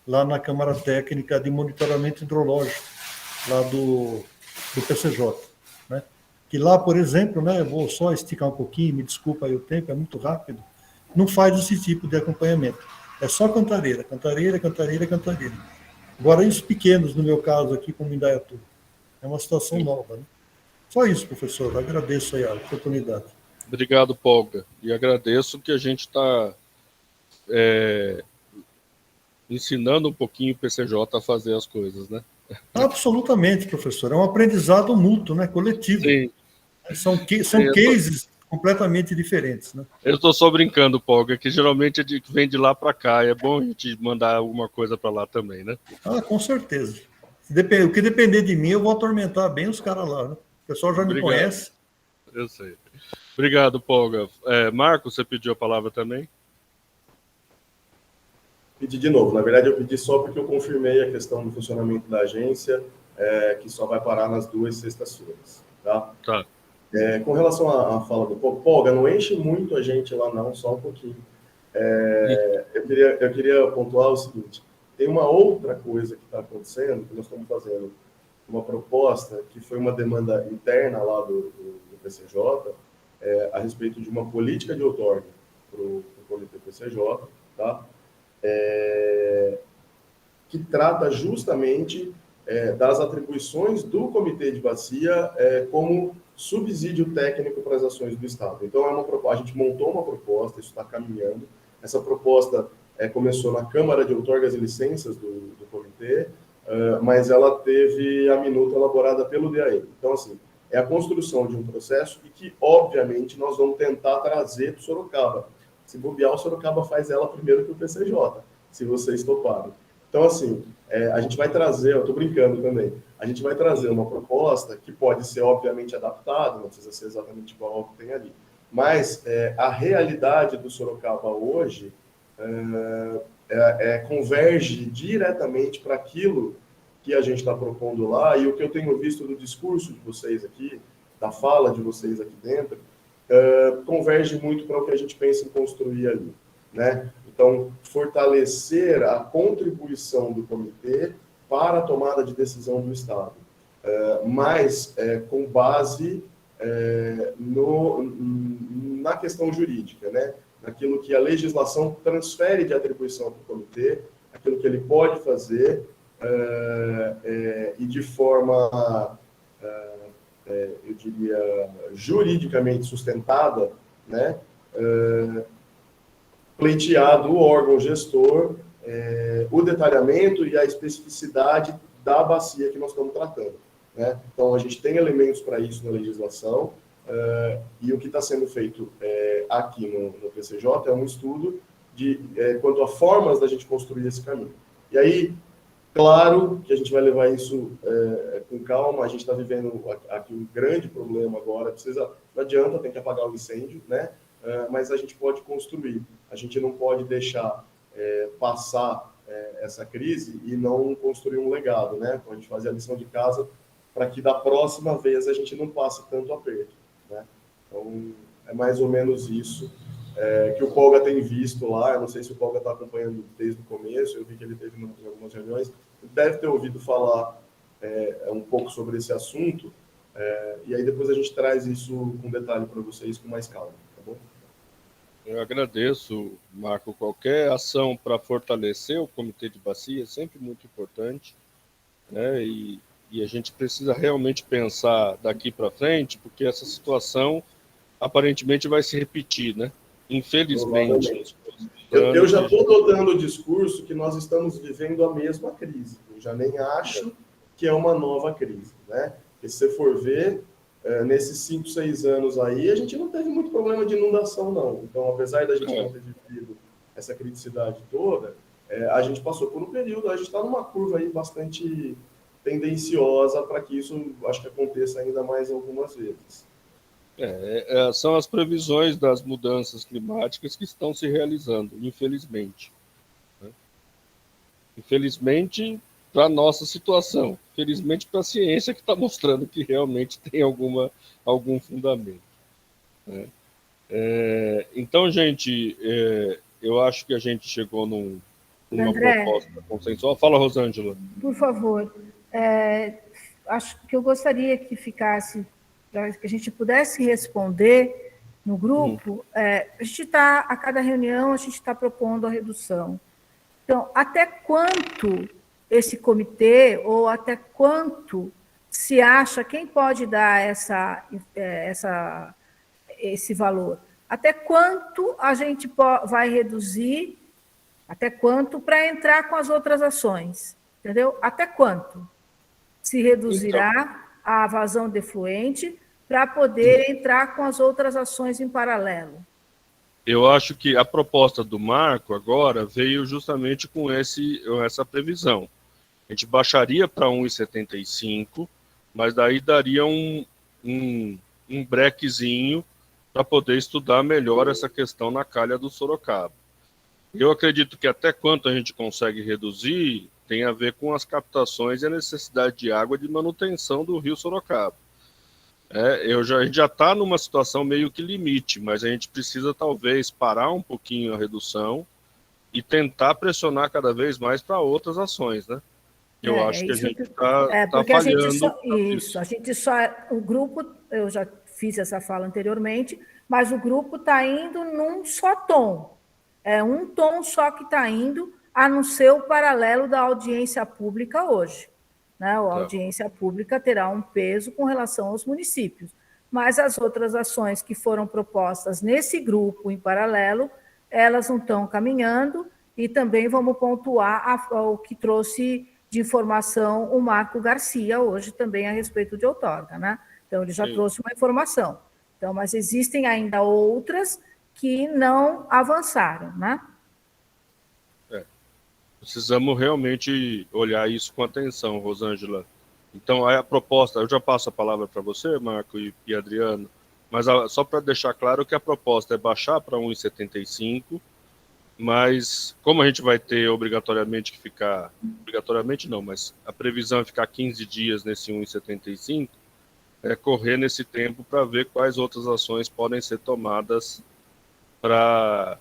Speaker 3: lá na Câmara Técnica de Monitoramento Hidrológico, lá do PCJ, né? Que lá, por exemplo, né, eu vou só esticar um pouquinho, me desculpa aí o tempo, é muito rápido, não faz esse tipo de acompanhamento. É só cantareira, cantareira, cantareira, cantareira. Guaranhos pequenos, no meu caso aqui, como Indaiatuba. É uma situação nova, né? Só isso, professor. Agradeço aí a oportunidade.
Speaker 1: Obrigado, Polga. E agradeço que a gente está ensinando um pouquinho o PCJ a fazer as coisas, né?
Speaker 3: Absolutamente, professor. É um aprendizado mútuo, né? Coletivo.
Speaker 1: Sim.
Speaker 3: São cases completamente diferentes, né?
Speaker 1: Eu estou só brincando, Polga, que geralmente vem de lá para cá. É bom a gente mandar alguma coisa para lá também, né?
Speaker 3: Com certeza. O que depender de mim, eu vou atormentar bem os caras lá, né? O pessoal já me conhece.
Speaker 1: Eu sei. Obrigado, Polga. Marco, você pediu a palavra também?
Speaker 15: Pedi de novo. Na verdade, eu pedi só porque eu confirmei a questão do funcionamento da agência, que só vai parar nas 2 sextas-feiras, tá?
Speaker 1: Tá.
Speaker 15: Com relação à fala do Polga, não enche muito a gente lá não, só um pouquinho. Eu queria pontuar o seguinte, tem uma outra coisa que está acontecendo, que nós estamos fazendo uma proposta, que foi uma demanda interna lá do PCJ, a respeito de uma política de outorga para o Comitê PCJ, tá? Que trata justamente das atribuições do Comitê de Bacia como subsídio técnico para as ações do Estado. Então, a gente montou uma proposta, isso está caminhando. Essa proposta começou na Câmara de Outorgas e Licenças do Comitê, mas ela teve a minuta elaborada pelo DAE. Então, assim, é a construção de um processo e que, obviamente, nós vamos tentar trazer para o Sorocaba. Se bobear, o Sorocaba faz ela primeiro que o PCJ, se vocês toparem. Então, assim, a gente vai trazer, eu estou brincando também, a gente vai trazer uma proposta que pode ser, obviamente, adaptada, não precisa ser exatamente igual ao que tem ali, mas a realidade do Sorocaba hoje converge diretamente para aquilo que a gente está propondo lá, e o que eu tenho visto do discurso de vocês aqui, da fala de vocês aqui dentro, converge muito para o que a gente pensa em construir ali, né? Então, fortalecer a contribuição do comitê para a tomada de decisão do Estado, mas com base na questão jurídica, né? naquilo que a legislação transfere de atribuição para o comitê, aquilo que ele pode fazer, e de forma, eu diria, juridicamente sustentada, né, pleiteado o órgão gestor, o detalhamento e a especificidade da bacia que nós estamos tratando, né? Então, a gente tem elementos para isso na legislação, e o que está sendo feito aqui no PCJ é um estudo quanto a formas da gente construir esse caminho. E aí, claro que a gente vai levar isso com calma, a gente está vivendo aqui um grande problema agora, não adianta, tem que apagar o incêndio, né? Mas a gente pode construir, a gente não pode deixar passar essa crise e não construir um legado, né? Então, a gente fazer a lição de casa para que da próxima vez a gente não passe tanto aperto, né? Então, é mais ou menos isso que o Polga tem visto lá. Eu não sei se o Polga está acompanhando desde o começo, eu vi que ele teve em algumas reuniões, deve ter ouvido falar um pouco sobre esse assunto, e aí depois a gente traz isso com detalhe para vocês com mais calma, tá bom?
Speaker 1: Eu agradeço, Marco. Qualquer ação para fortalecer o Comitê de Bacia é sempre muito importante, né? E a gente precisa realmente pensar daqui para frente, porque essa situação aparentemente vai se repetir, né? Infelizmente.
Speaker 15: Eu já estou dotando o discurso que nós estamos vivendo a mesma crise. Eu já nem acho que é uma nova crise, né? Porque se você for ver, nesses 5, 6 anos aí, a gente não teve muito problema de inundação, não. Então, apesar da gente não ter vivido essa criticidade toda, a gente passou por um período, a gente está numa curva aí bastante tendenciosa para que isso, acho que aconteça ainda mais algumas vezes.
Speaker 1: São as previsões das mudanças climáticas que estão se realizando, infelizmente. Né? Infelizmente, para a nossa situação. Felizmente, para a ciência, que está mostrando que realmente tem algum fundamento. Né? Então, gente, eu acho que a gente chegou numa proposta consensual. Fala, Rosângela.
Speaker 8: Por favor. Acho que eu gostaria que ficasse, para que a gente pudesse responder no grupo. A gente está, a cada reunião, a gente está propondo a redução. Então, até quanto esse comitê, ou até quanto se acha, quem pode dar esse valor? Até quanto a gente vai reduzir, até quanto para entrar com as outras ações? Entendeu? Até quanto se reduzirá a vazão de efluente para poder entrar com as outras ações em paralelo?
Speaker 1: Eu acho que a proposta do Marco agora veio justamente com essa previsão. A gente baixaria para 1,75, mas daí daria um brequezinho para poder estudar melhor essa questão na calha do Sorocaba. Eu acredito que até quanto a gente consegue reduzir tem a ver com as captações e a necessidade de água de manutenção do rio Sorocaba. A gente já está numa situação meio que limite, mas a gente precisa talvez parar um pouquinho a redução e tentar pressionar cada vez mais para outras ações, né? Eu acho que a gente está falhando.
Speaker 8: O grupo, eu já fiz essa fala anteriormente, mas o grupo está indo num só tom. É um tom só que está indo, a não ser o paralelo da audiência pública hoje. Né? A audiência pública terá um peso com relação aos municípios, mas as outras ações que foram propostas nesse grupo em paralelo, elas não estão caminhando, e também vamos pontuar o que trouxe de informação o Marco Garcia hoje também a respeito de outorga, né? Então, ele já trouxe uma informação. Então, mas existem ainda outras que não avançaram, né?
Speaker 1: Precisamos realmente olhar isso com atenção, Rosângela. Então, a proposta, eu já passo a palavra para você, Marco e Adriano, mas só para deixar claro que a proposta é baixar para 1,75, mas como a gente vai ter obrigatoriamente que ficar, obrigatoriamente não, mas a previsão é ficar 15 dias nesse 1,75, correr nesse tempo para ver quais outras ações podem ser tomadas para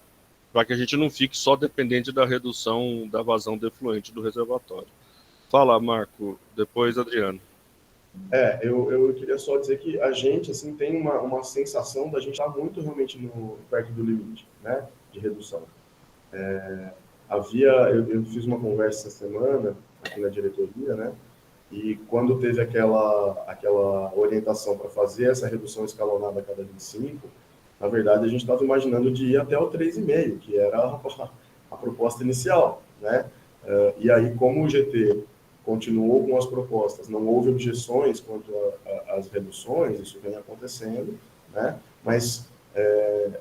Speaker 1: que a gente não fique só dependente da redução da vazão de efluente do reservatório. Fala, Marco, depois Adriano.
Speaker 15: Eu queria só dizer que a gente, assim, tem uma sensação da gente estar muito realmente perto do limite, né, de redução. Eu fiz uma conversa essa semana aqui na diretoria, né, e quando teve aquela orientação para fazer essa redução escalonada a cada 25, na verdade, a gente estava imaginando de ir até o 3,5, que era a proposta inicial, né? E aí, como o GT continuou com as propostas, não houve objeções quanto às reduções, isso vem acontecendo, né? Mas,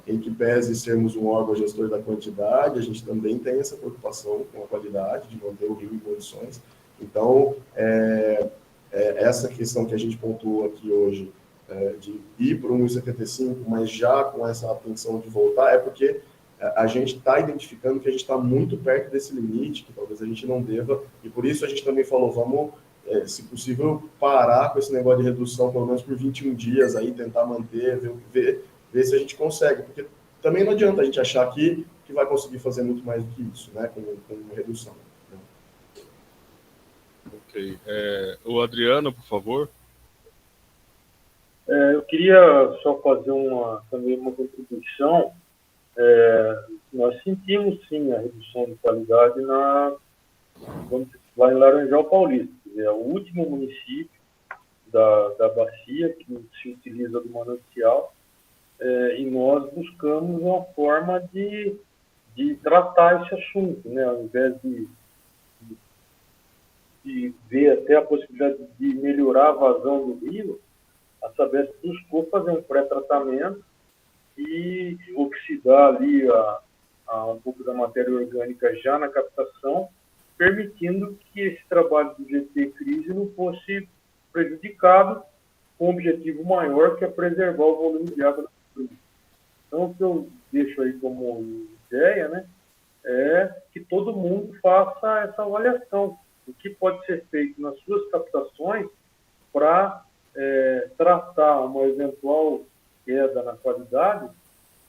Speaker 15: em que pese sermos um órgão gestor da quantidade, a gente também tem essa preocupação com a qualidade, de manter o rio em condições. Então, essa questão que a gente pontuou aqui hoje, de ir para o 1,75, mas já com essa atenção de voltar, é porque a gente está identificando que a gente está muito perto desse limite, que talvez a gente não deva, e por isso a gente também falou, vamos, se possível, parar com esse negócio de redução, pelo menos por 21 dias, aí tentar manter, ver se a gente consegue, porque também não adianta a gente achar que vai conseguir fazer muito mais do que isso, né, com redução.
Speaker 1: Ok. O Adriano, por favor.
Speaker 9: Eu queria só fazer também uma contribuição. Nós sentimos, sim, a redução de qualidade lá em Laranjal Paulista. É o último município da bacia que se utiliza do manancial, e nós buscamos uma forma de tratar esse assunto, né? Ao invés de ver até a possibilidade de melhorar a vazão do rio, a Sabesp buscou fazer um pré-tratamento e oxidar ali um pouco da matéria orgânica já na captação, permitindo que esse trabalho do GT Crise não fosse prejudicado, com um objetivo maior, que é preservar o volume de água da rio. Então, o que eu deixo aí como ideia, né, é que todo mundo faça essa avaliação do que pode ser feito nas suas captações para tratar uma eventual queda na qualidade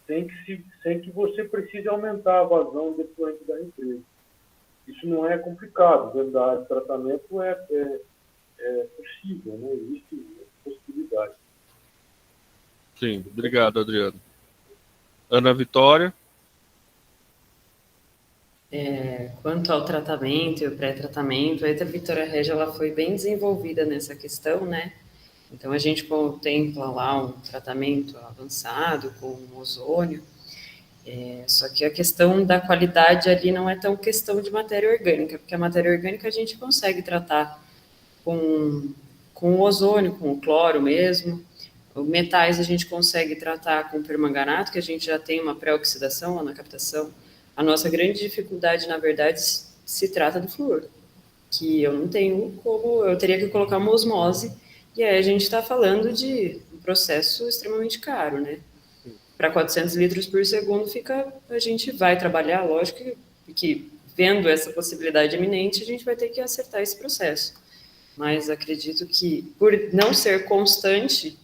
Speaker 9: sem que você precise aumentar a vazão do efluente da represa. Isso não é complicado, dentro da área de tratamento é possível, né? Existe possibilidade.
Speaker 1: Sim, obrigado, Adriano. Ana Vitória.
Speaker 7: Quanto ao tratamento e o pré-tratamento, a Hidra Vitória Regia ela foi bem desenvolvida nessa questão, né? Então, a gente contempla lá um tratamento avançado com ozônio, só que a questão da qualidade ali não é tão questão de matéria orgânica, porque a matéria orgânica a gente consegue tratar com o ozônio, com o cloro mesmo. Os metais a gente consegue tratar com permanganato, que a gente já tem uma pré-oxidação lá na captação. A nossa grande dificuldade, na verdade, se trata do flúor, que eu não tenho como, eu teria que colocar uma osmose. E aí a gente está falando de um processo extremamente caro, né? Para 400 litros por segundo a gente vai trabalhar, lógico que vendo essa possibilidade iminente, a gente vai ter que acertar esse processo. Mas acredito que, por não ser constante,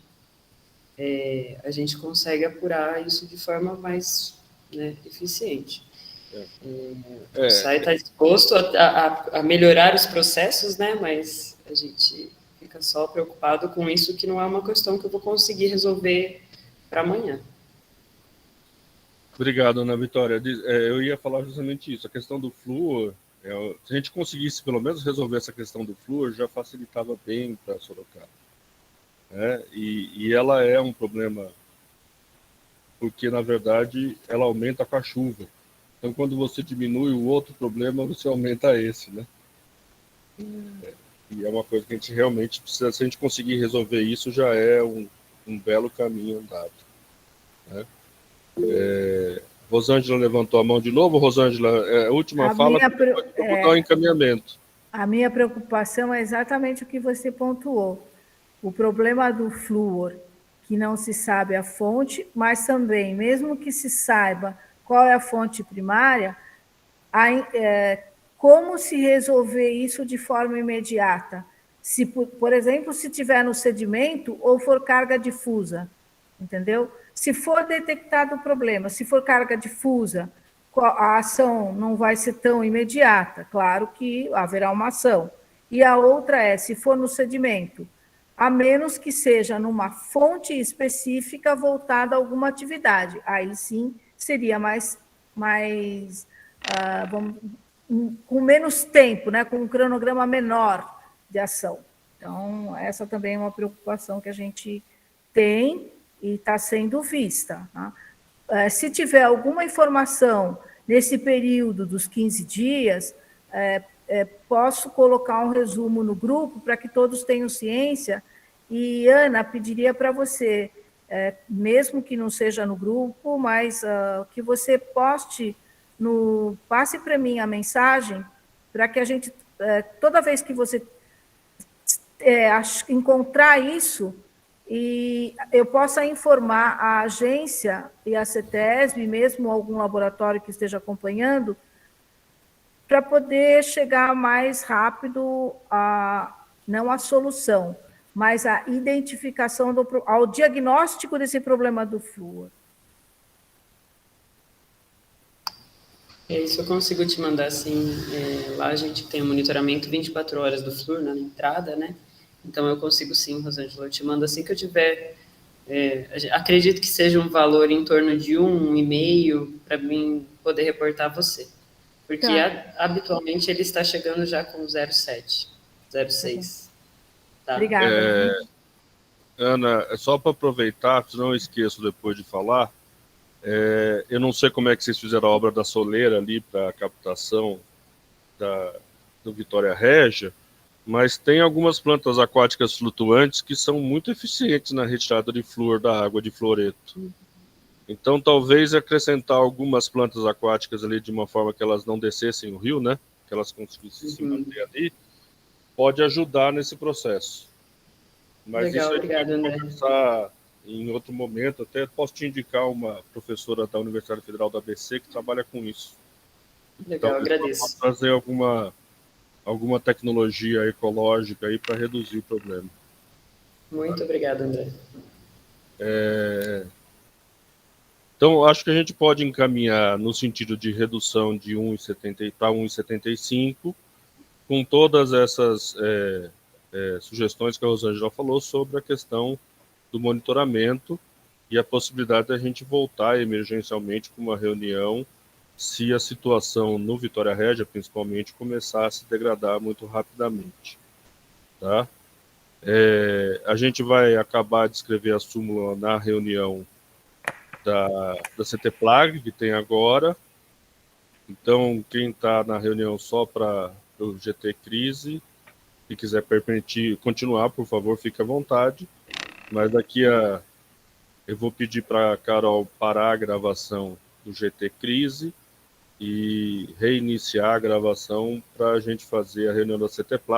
Speaker 7: a gente consegue apurar isso de forma mais, né, eficiente. O SAI está disposto a melhorar os processos, né? Mas a gente fica só preocupado com isso, que não é uma questão que eu vou conseguir resolver para amanhã.
Speaker 1: Obrigado, Ana Vitória. Eu ia falar justamente isso. A questão do flúor, se a gente conseguisse pelo menos resolver essa questão do flúor, já facilitava bem para Sorocaba. E ela é um problema porque, na verdade, ela aumenta com a chuva. Então, quando você diminui o outro problema, você aumenta esse, né? E é uma coisa que a gente realmente precisa, se a gente conseguir resolver isso, já é um belo caminho andado, né? Rosângela levantou a mão de novo. Rosângela, a última fala, depois eu vou dar um encaminhamento.
Speaker 8: A minha preocupação é exatamente o que você pontuou. O problema do flúor, que não se sabe a fonte, mas também, mesmo que se saiba qual é a fonte primária, como se resolver isso de forma imediata? Se, por exemplo, se tiver no sedimento ou for carga difusa, entendeu? Se for detectado o problema, se for carga difusa, a ação não vai ser tão imediata, claro que haverá uma ação. E a outra se for no sedimento, a menos que seja numa fonte específica voltada a alguma atividade. Aí sim seria com menos tempo, né? Com um cronograma menor de ação. Então, essa também é uma preocupação que a gente tem e está sendo vista. Tá? Se tiver alguma informação nesse período dos 15 dias, posso colocar um resumo no grupo para que todos tenham ciência. E, Ana, pediria para você, mesmo que não seja no grupo, mas que você passe para mim a mensagem, para que a gente, toda vez que você encontrar isso, e eu possa informar a agência e a CETESB, mesmo algum laboratório que esteja acompanhando, para poder chegar mais rápido não à solução, mas à identificação, ao diagnóstico desse problema do flúor.
Speaker 7: Isso eu consigo te mandar, assim, lá a gente tem um monitoramento 24 horas do flúor na entrada, né? Então, eu consigo sim, Rosângela, eu te mando assim que eu tiver, acredito que seja um valor em torno de 1,5 para mim poder reportar você. Porque habitualmente ele está chegando já com 0,7, 0,6. Tá?
Speaker 8: Obrigada.
Speaker 1: Ana, só para aproveitar, se não esqueço depois de falar, eu não sei como é que vocês fizeram a obra da soleira ali para a captação do Vitória Régia, mas tem algumas plantas aquáticas flutuantes que são muito eficientes na retirada de flúor da água de fluoreto. Então, talvez acrescentar algumas plantas aquáticas ali de uma forma que elas não descessem o rio, né? Que elas conseguissem se manter ali, pode ajudar nesse processo. Mas
Speaker 7: legal,
Speaker 1: isso
Speaker 7: obrigado, André.
Speaker 1: Conversar em outro momento, até posso te indicar uma professora da Universidade Federal da ABC que trabalha com isso.
Speaker 7: Legal,
Speaker 1: então,
Speaker 7: agradeço.
Speaker 1: Trazer alguma tecnologia ecológica aí para reduzir o problema.
Speaker 7: Muito obrigado, André.
Speaker 1: Então, acho que a gente pode encaminhar no sentido de redução de 1,70 para 1,75, com todas essas sugestões que a Rosângela falou sobre a questão do monitoramento e a possibilidade da gente voltar emergencialmente com uma reunião se a situação no Vitória Régia, principalmente, começar a se degradar muito rapidamente. Tá? A gente vai acabar de escrever a súmula na reunião da CTPLAG, que tem agora. Então, quem está na reunião só para o GT Crise, se quiser continuar, por favor, fique à vontade. Mas eu vou pedir para a Carol parar a gravação do GT Crise e reiniciar a gravação para a gente fazer a reunião da CTPLAG.